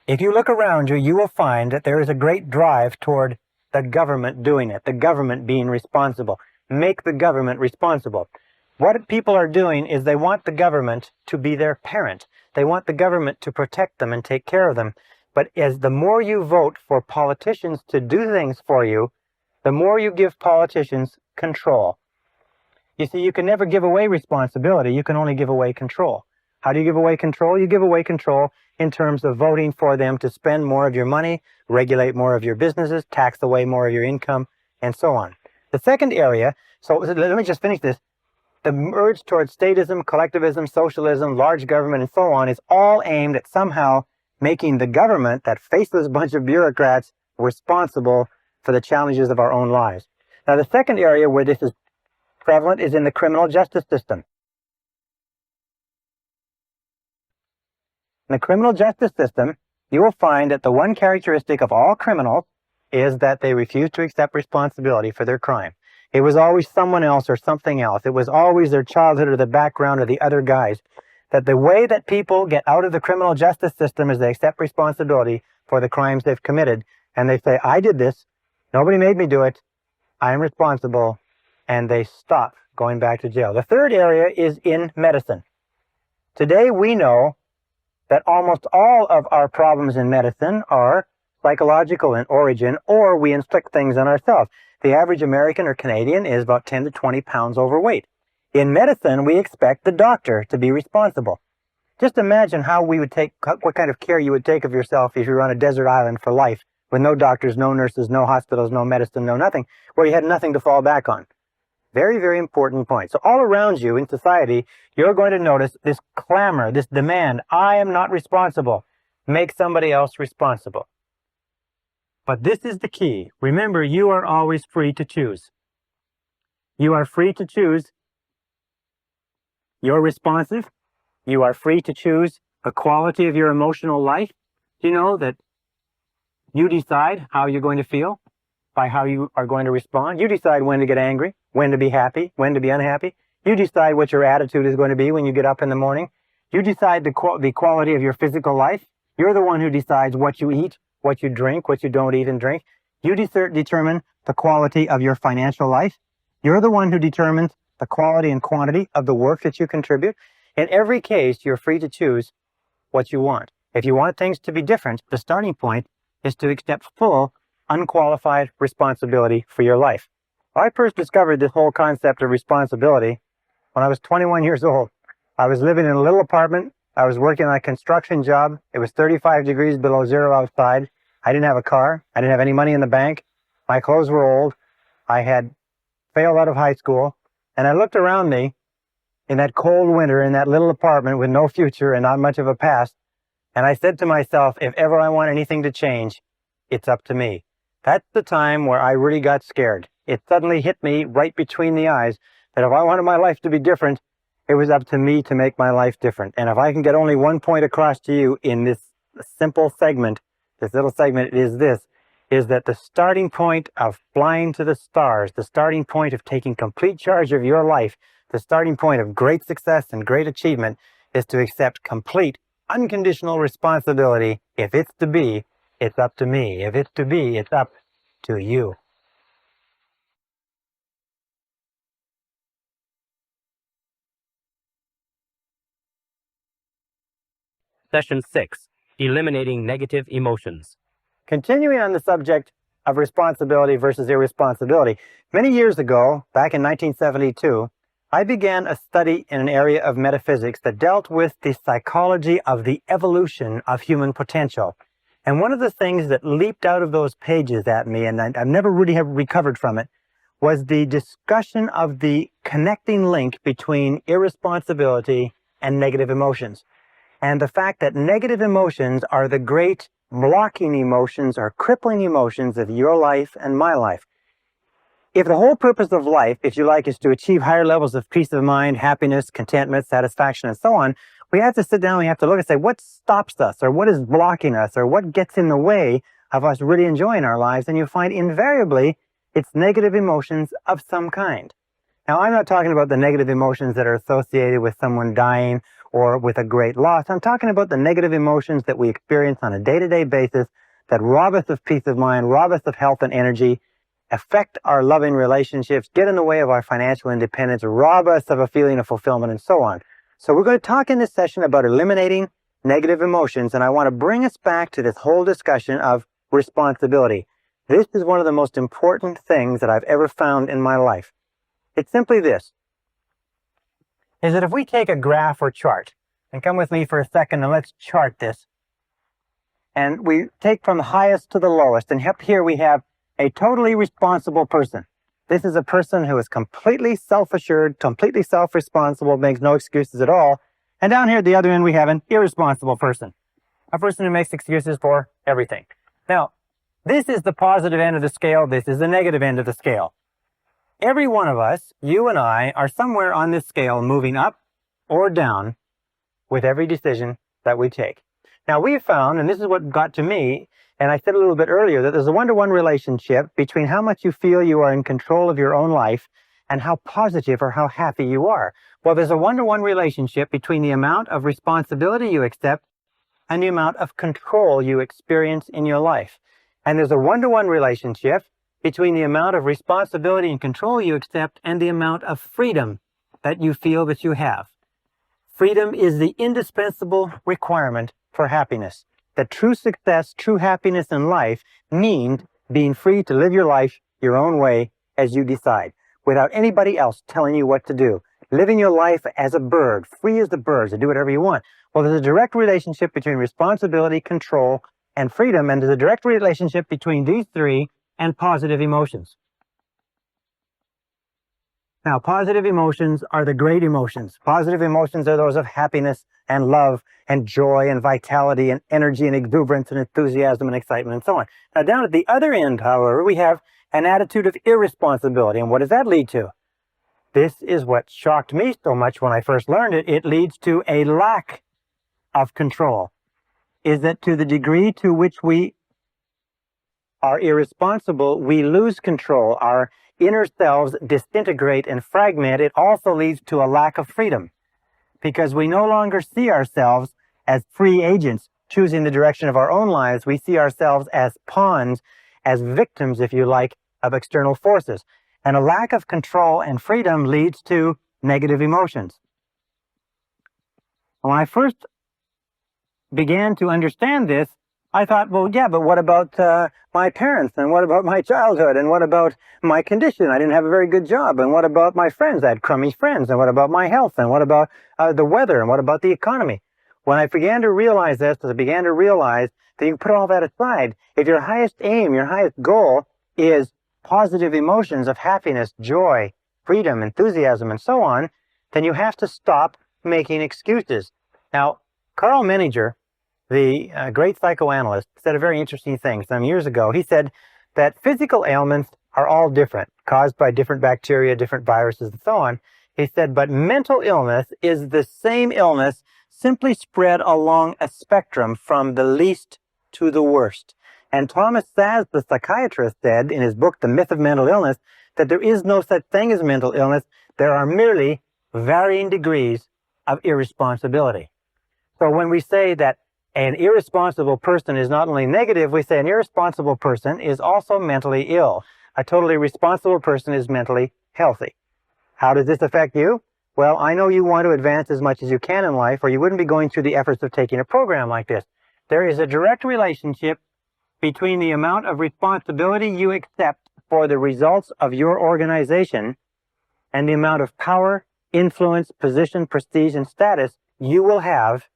Speaker 1: If you look around you, you will find that there is a great drive toward the government doing it, the government being responsible. Make the government responsible. What people are doing is they want the government to be their parent. They want the government to protect them and take care of them. But as the more you vote for politicians to do things for you, the more you give politicians control. You see, you can never give away responsibility. You can only give away control. How do you give away control? You give away control in terms of voting for them to spend more of your money, regulate more of your businesses, tax away more of your income, and so on. The second area, so let me just finish this. The urge towards statism, collectivism, socialism, large government, and so on is all aimed at somehow making the government, that faceless bunch of bureaucrats, responsible for the challenges of our own lives. Now, the second area where this is prevalent is in the criminal justice system. In the criminal justice system, you will find that the one characteristic of all criminals is that they refuse to accept responsibility for their crime. It was always someone else or something else. It was always their childhood or the background or the other guys. That the way that people get out of the criminal justice system is they accept responsibility for the crimes they've committed. And they say, I did this. Nobody made me do it. I am responsible. And they stop going back to jail. The third area is in medicine. Today we know that almost all of our problems in medicine are psychological in origin, or we inflict things on ourselves. The average American or Canadian is about 10 to 20 pounds overweight. In medicine, we expect the doctor to be responsible. Just imagine how we would what kind of care you would take of yourself if you were on a desert island for life, with no doctors, no nurses, no hospitals, no medicine, no nothing, where you had nothing to fall back on. Very, very important point. So all around you in society, you're going to notice this clamor, this demand, I am not responsible. Make somebody else responsible. But this is the key. Remember, you are always free to choose. You are free to choose. You're responsive. You are free to choose the quality of your emotional life. Do you know that you decide how you're going to feel by how you are going to respond? You decide when to get angry, when to be happy, when to be unhappy. You decide what your attitude is going to be when you get up in the morning. You decide the quality of your physical life. You're the one who decides what you eat, what you drink, what you don't eat and drink. You determine the quality of your financial life. You're the one who determines the quality and quantity of the work that you contribute. In every case, you're free to choose what you want. If you want things to be different, the starting point is to accept full, unqualified responsibility for your life. I first discovered this whole concept of responsibility when I was 21 years old. I was living in a little apartment. I was working on a construction job. It was 35 degrees below zero outside. I didn't have a car. I didn't have any money in the bank. My clothes were old. I had failed out of high school. And I looked around me in that cold winter in that little apartment with no future and not much of a past. And I said to myself, if ever I want anything to change, it's up to me. That's the time where I really got scared. It suddenly hit me right between the eyes that if I wanted my life to be different, it was up to me to make my life different. And if I can get only one point across to you in this simple segment, this little segment is that the starting point of flying to the stars, the starting point of taking complete charge of your life, the starting point of great success and great achievement is to accept complete, unconditional responsibility. If it's to be, it's up to me. If it's to be, it's up to you.
Speaker 2: Session 6. Eliminating Negative Emotions.
Speaker 1: Continuing on the subject of responsibility versus irresponsibility, many years ago, back in 1972, I began a study in an area of metaphysics that dealt with the psychology of the evolution of human potential. And one of the things that leaped out of those pages at me, and I've never really have recovered from it, was the discussion of the connecting link between irresponsibility and negative emotions. And the fact that negative emotions are the great blocking emotions or crippling emotions of your life and my life. If the whole purpose of life, if you like, is to achieve higher levels of peace of mind, happiness, contentment, satisfaction, and so on, we have to sit down, we have to look and say, what stops us, or what is blocking us, or what gets in the way of us really enjoying our lives? And you find invariably it's negative emotions of some kind. Now, I'm not talking about the negative emotions that are associated with someone dying or with a great loss. I'm talking about the negative emotions that we experience on a day-to-day basis that rob us of peace of mind, rob us of health and energy, affect our loving relationships, get in the way of our financial independence, rob us of a feeling of fulfillment, and so on. So we're going to talk in this session about eliminating negative emotions, and I want to bring us back to this whole discussion of responsibility. This is one of the most important things that I've ever found in my life. It's simply this, is that if we take a graph or chart, and come with me for a second and let's chart this, and we take from the highest to the lowest, and up here we have a totally responsible person. This is a person who is completely self-assured, completely self-responsible, makes no excuses at all. And down here at the other end, we have an irresponsible person, a person who makes excuses for everything. Now, this is the positive end of the scale. This is the negative end of the scale. Every one of us, you and I, are somewhere on this scale moving up or down with every decision that we take. Now, we found, and this is what got to me, and I said a little bit earlier, that there's a one-to-one relationship between how much you feel you are in control of your own life and how positive or how happy you are. Well, there's a one-to-one relationship between the amount of responsibility you accept and the amount of control you experience in your life. And there's a one-to-one relationship between the amount of responsibility and control you accept and the amount of freedom that you feel that you have. Freedom is the indispensable requirement for happiness. That true success, true happiness in life means being free to live your life your own way as you decide, without anybody else telling you what to do. Living your life as a bird, free as the birds, to do whatever you want. Well, there's a direct relationship between responsibility, control, and freedom, and there's a direct relationship between these three and positive emotions. Now, positive emotions are the great emotions. Positive emotions are those of happiness and love and joy and vitality and energy and exuberance and enthusiasm and excitement and so on. Now, down at the other end, however, we have an attitude of irresponsibility. And what does that lead to? This is what shocked me so much when I first learned it. It leads to a lack of control. Is that to the degree to which we are irresponsible, we lose control. Our inner selves disintegrate and fragment. It also leads to a lack of freedom because we no longer see ourselves as free agents choosing the direction of our own lives. We see ourselves as pawns, as victims, if you like, of external forces. And a lack of control and freedom leads to negative emotions. When I first began to understand this, I thought, well, yeah, but what about my parents? And what about my childhood? And what about my condition? I didn't have a very good job. And what about my friends? I had crummy friends. And what about my health? And what about the weather? And what about the economy? When I began to realize this, I began to realize that you can put all that aside. If your highest aim, your highest goal is positive emotions of happiness, joy, freedom, enthusiasm, and so on, then you have to stop making excuses. Now, Carl Menninger, the great psychoanalyst, said a very interesting thing some years ago. He said that physical ailments are all different, caused by different bacteria, different viruses, and so on. He said, but mental illness is the same illness, simply spread along a spectrum from the least to the worst. And Thomas Szasz, the psychiatrist, said in his book, The Myth of Mental Illness, that there is no such thing as mental illness. There are merely varying degrees of irresponsibility. So when we say that an irresponsible person is not only negative, we say an irresponsible person is also mentally ill. A totally responsible person is mentally healthy. How does this affect you? Well, I know you want to advance as much as you can in life, or you wouldn't be going through the efforts of taking a program like this. There is a direct relationship between the amount of responsibility you accept for the results of your organization and the amount of power, influence, position, prestige, and status you will have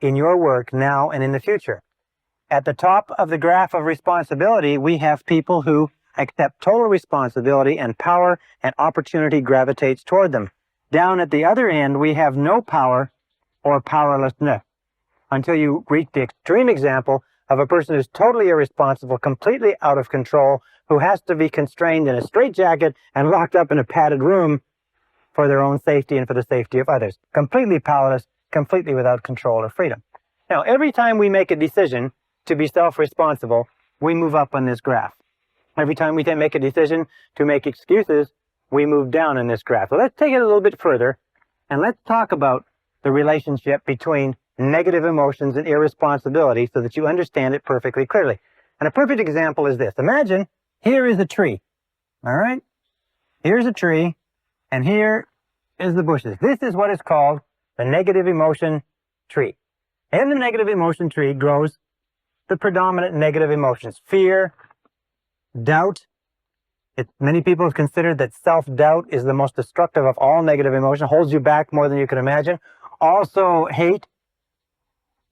Speaker 1: in your work now and in the future. At the top of the graph of responsibility, we have people who accept total responsibility, and power and opportunity gravitates toward them. Down at the other end, we have no power or powerlessness, until you reach the extreme example of a person who's totally irresponsible, completely out of control, who has to be constrained in a straitjacket and locked up in a padded room for their own safety and for the safety of others. Completely powerless, completely without control or freedom. Now, every time we make a decision to be self-responsible, we move up on this graph. Every time we make a decision to make excuses, we move down in this graph. So let's take it a little bit further, and let's talk about the relationship between negative emotions and irresponsibility so that you understand it perfectly clearly. And a perfect example is this. Imagine here is a tree. All right? Here's a tree, and here is the bushes. This is what is called the negative emotion tree. In the negative emotion tree grows the predominant negative emotions: fear, doubt. Many people have considered that self-doubt is the most destructive of all negative emotion, holds you back more than you can imagine. Also, hate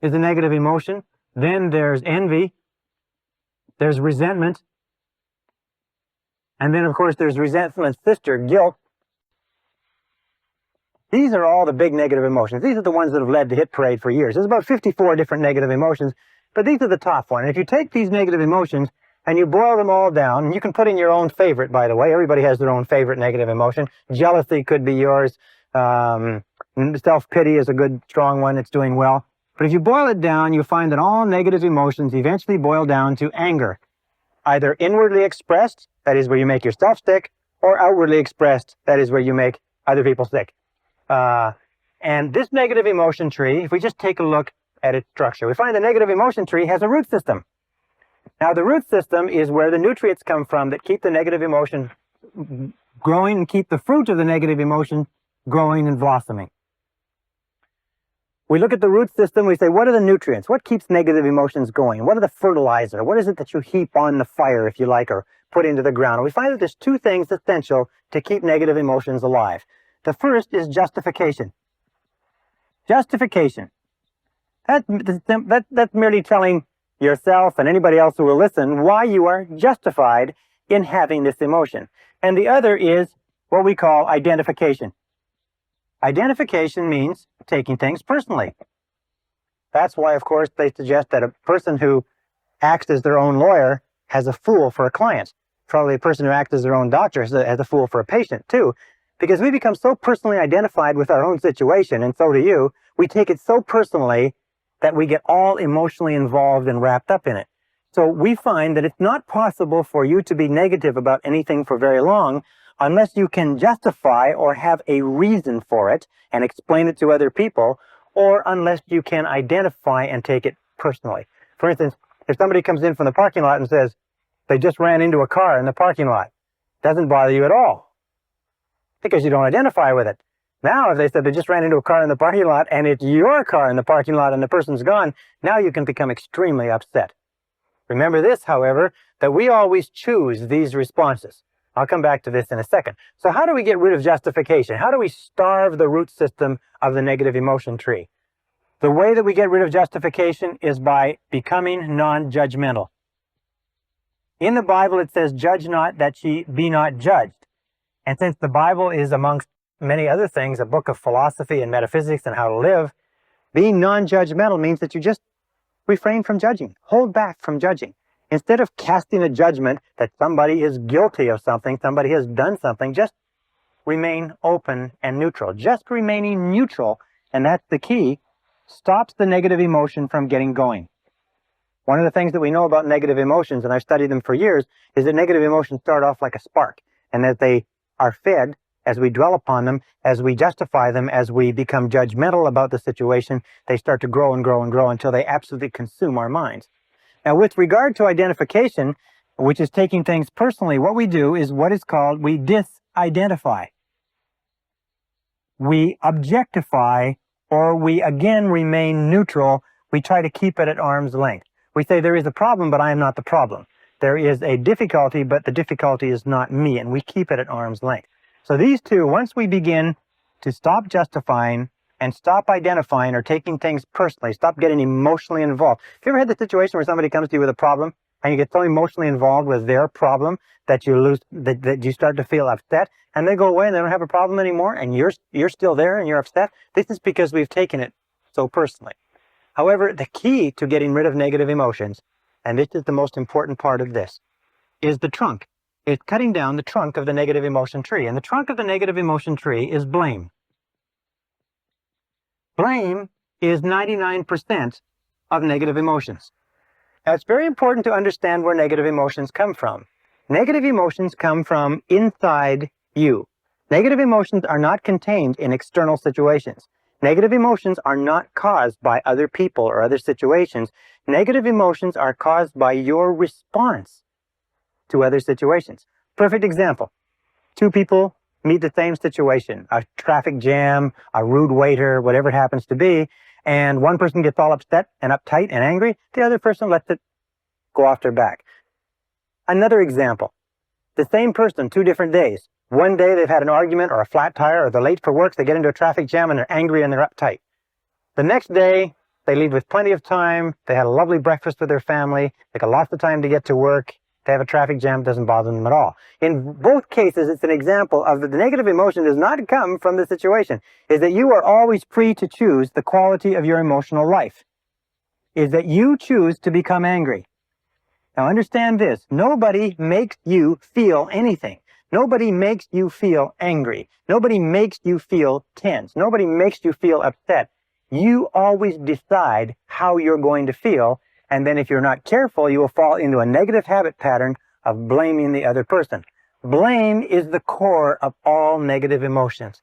Speaker 1: is a negative emotion. Then there's envy, there's resentment, and then, of course, there's resentment's sister, guilt. These are all the big negative emotions. These are the ones that have led to Hit Parade for years. There's about 54 different negative emotions, but these are the top ones. And if you take these negative emotions and you boil them all down, and you can put in your own favorite, by the way. Everybody has their own favorite negative emotion. Jealousy could be yours. Self-pity is a good, strong one. It's doing well. But if you boil it down, you'll find that all negative emotions eventually boil down to anger, either inwardly expressed, that is where you make yourself sick, or outwardly expressed, that is where you make other people sick. And this negative emotion tree, if we just take a look at its structure, we find the negative emotion tree has a root system. Now, the root system is where the nutrients come from that keep the negative emotion growing and keep the fruit of the negative emotion growing and blossoming. We look at the root system, we say, what are the nutrients? What keeps negative emotions going? What are the fertilizer? What is it that you heap on the fire, if you like, or put into the ground? And we find that there's two things essential to keep negative emotions alive. The first is justification. Justification. That's merely telling yourself and anybody else who will listen why you are justified in having this emotion. And the other is what we call identification. Identification means taking things personally. That's why, of course, they suggest that a person who acts as their own lawyer has a fool for a client. Probably a person who acts as their own doctor has a fool for a patient, too. Because we become so personally identified with our own situation, and so do you, we take it so personally that we get all emotionally involved and wrapped up in it. So we find that it's not possible for you to be negative about anything for very long unless you can justify or have a reason for it and explain it to other people, or unless you can identify and take it personally. For instance, if somebody comes in from the parking lot and says they just ran into a car in the parking lot, it doesn't bother you at all because you don't identify with it. Now, if they said they just ran into a car in the parking lot and it's your car in the parking lot and the person's gone, now you can become extremely upset. Remember this, however, that we always choose these responses. I'll come back to this in a second. So how do we get rid of justification? How do we starve the root system of the negative emotion tree? The way that we get rid of justification is by becoming non-judgmental. In the Bible, it says, "Judge not, that ye be not judged." And since the Bible is, amongst many other things, a book of philosophy and metaphysics and how to live, being non-judgmental means that you just refrain from judging, hold back from judging. Instead of casting a judgment that somebody is guilty of something, somebody has done something, just remain open and neutral. Just remaining neutral, and that's the key, stops the negative emotion from getting going. One of the things that we know about negative emotions, and I've studied them for years, is that negative emotions start off like a spark, and that they are fed as we dwell upon them, as we justify them, as we become judgmental about the situation. They start to grow and grow and grow until they absolutely consume our minds. Now, with regard to identification, which is taking things personally, what we do is what is called, we disidentify. We objectify, or we again remain neutral. We try to keep it at arm's length. We say there is a problem, but I am not the problem. There is a difficulty, but the difficulty is not me, and we keep it at arm's length. So these two, once we begin to stop justifying and stop identifying or taking things personally, stop getting emotionally involved. Have you ever had the situation where somebody comes to you with a problem and you get so emotionally involved with their problem that that you start to feel upset, and they go away and they don't have a problem anymore, and you're still there and you're upset? This is because we've taken it so personally. However, the key to getting rid of negative emotions, and this is the most important part of this, is the trunk. It's cutting down the trunk of the negative emotion tree. And the trunk of the negative emotion tree is blame. Blame is 99% of negative emotions. Now, it's very important to understand where negative emotions come from. Negative emotions come from inside you. Negative emotions are not contained in external situations. Negative emotions are not caused by other people or other situations. Negative emotions are caused by your response to other situations. Perfect example. Two people meet the same situation, a traffic jam, a rude waiter, whatever it happens to be, and one person gets all upset and uptight and angry, the other person lets it go off their back. Another example, the same person, 2 different days. One day they've had an argument or a flat tire or they're late for work, they get into a traffic jam and they're angry and they're uptight. The next day, they leave with plenty of time, they had a lovely breakfast with their family, they got lots of time to get to work, they have a traffic jam, doesn't bother them at all. In both cases, it's an example of that the negative emotion does not come from the situation, is that you are always free to choose the quality of your emotional life, is that you choose to become angry. Now understand this, nobody makes you feel anything. Nobody makes you feel angry. Nobody makes you feel tense. Nobody makes you feel upset. You always decide how you're going to feel, and then if you're not careful, you will fall into a negative habit pattern of blaming the other person. Blame is the core of all negative emotions.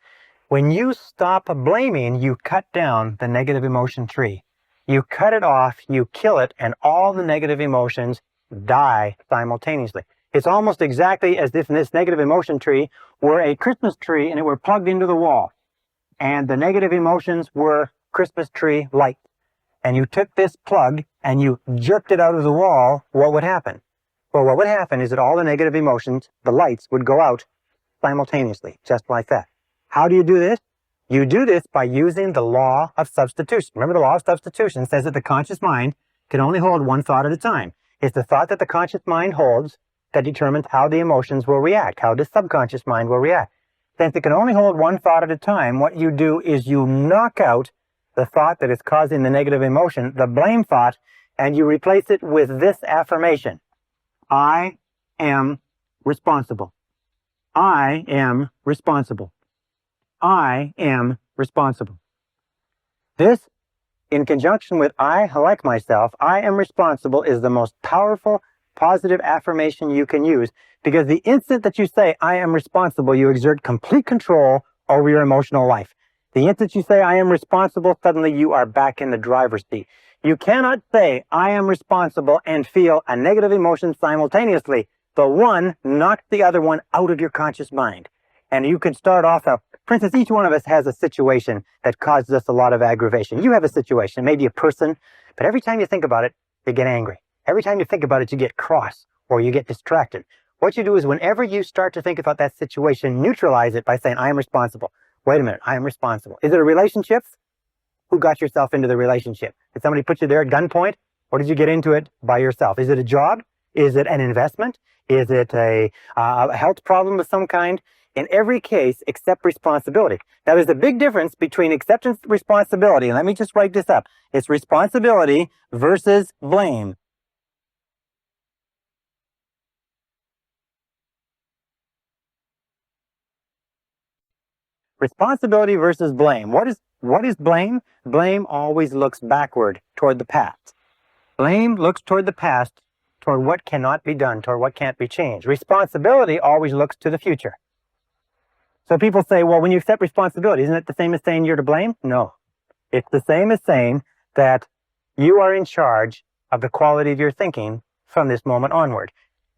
Speaker 1: When you stop blaming, you cut down the negative emotion tree. You cut it off, you kill it, and all the negative emotions die simultaneously. It's almost exactly as if this negative emotion tree were a Christmas tree and it were plugged into the wall. And the negative emotions were Christmas tree lights. And you took this plug and you jerked it out of the wall, what would happen? Well, what would happen is that all the negative emotions, the lights, would go out simultaneously, just like that. How do you do this? You do this by using the law of substitution. Remember, the law of substitution says that the conscious mind can only hold one thought at a time. It's the thought that the conscious mind holds that determines how the emotions will react, how the subconscious mind will react. Since it can only hold one thought at a time, what you do is you knock out the thought that is causing the negative emotion, the blame thought, and you replace it with this affirmation. I am responsible. I am responsible. I am responsible. This, in conjunction with I like myself, I am responsible, is the most powerful positive affirmation you can use, because the instant that you say I am responsible, you exert complete control over your emotional life. The instant you say I am responsible, suddenly you are back in the driver's seat. You cannot say I am responsible and feel a negative emotion simultaneously. The one knocks the other one out of your conscious mind. And you can start off, for instance, each one of us has a situation that causes us a lot of aggravation. You have a situation, maybe a person, but every time you think about it, you get angry. Every time you think about it, you get cross or you get distracted. What you do is whenever you start to think about that situation, neutralize it by saying, I am responsible. Wait a minute, I am responsible. Is it a relationship? Who got yourself into the relationship? Did somebody put you there at gunpoint, or did you get into it by yourself? Is it a job? Is it an investment? Is it a health problem of some kind? In every case, accept responsibility. Now, there's a big difference between acceptance and responsibility. And let me just write this up. It's responsibility versus blame. Responsibility versus blame. What is blame? Blame always looks backward toward the past. Blame looks toward the past, toward what cannot be done, toward what can't be changed. Responsibility always looks to the future. So people say, well, when you accept responsibility, isn't it the same as saying you're to blame? No. It's the same as saying that you are in charge of the quality of your thinking from this moment onward.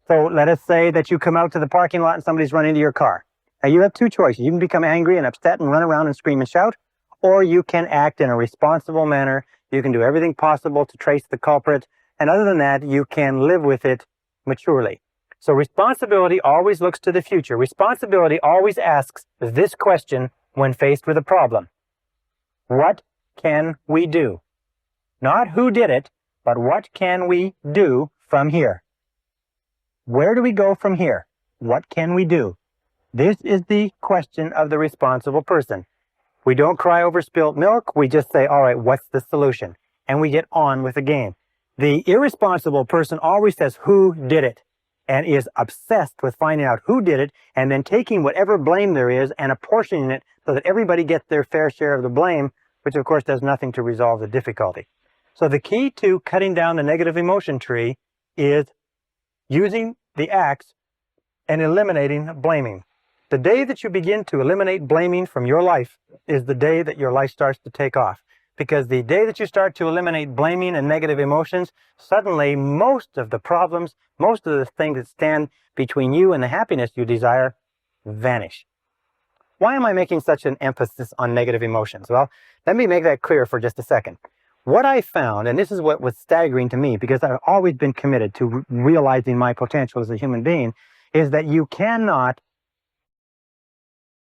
Speaker 1: So let us say that you come out to the parking lot and somebody's run into your car. Now you have 2 choices. You can become angry and upset and run around and scream and shout, or you can act in a responsible manner. You can do everything possible to trace the culprit. And other than that, you can live with it maturely. So responsibility always looks to the future. Responsibility always asks this question when faced with a problem. What can we do? Not who did it, but what can we do from here? Where do we go from here? What can we do? This is the question of the responsible person. We don't cry over spilt milk. We just say, all right, what's the solution? And we get on with the game. The irresponsible person always says, who did it? And is obsessed with finding out who did it and then taking whatever blame there is and apportioning it so that everybody gets their fair share of the blame, which of course does nothing to resolve the difficulty. So the key to cutting down the negative emotion tree is using the axe and eliminating blaming. The day that you begin to eliminate blaming from your life is the day that your life starts to take off. Because the day that you start to eliminate blaming and negative emotions, suddenly most of the problems, most of the things that stand between you and the happiness you desire, vanish. Why am I making such an emphasis on negative emotions? Well, let me make that clear for just a second. What I found, and this is what was staggering to me because I've always been committed to realizing my potential as a human being, is that you cannot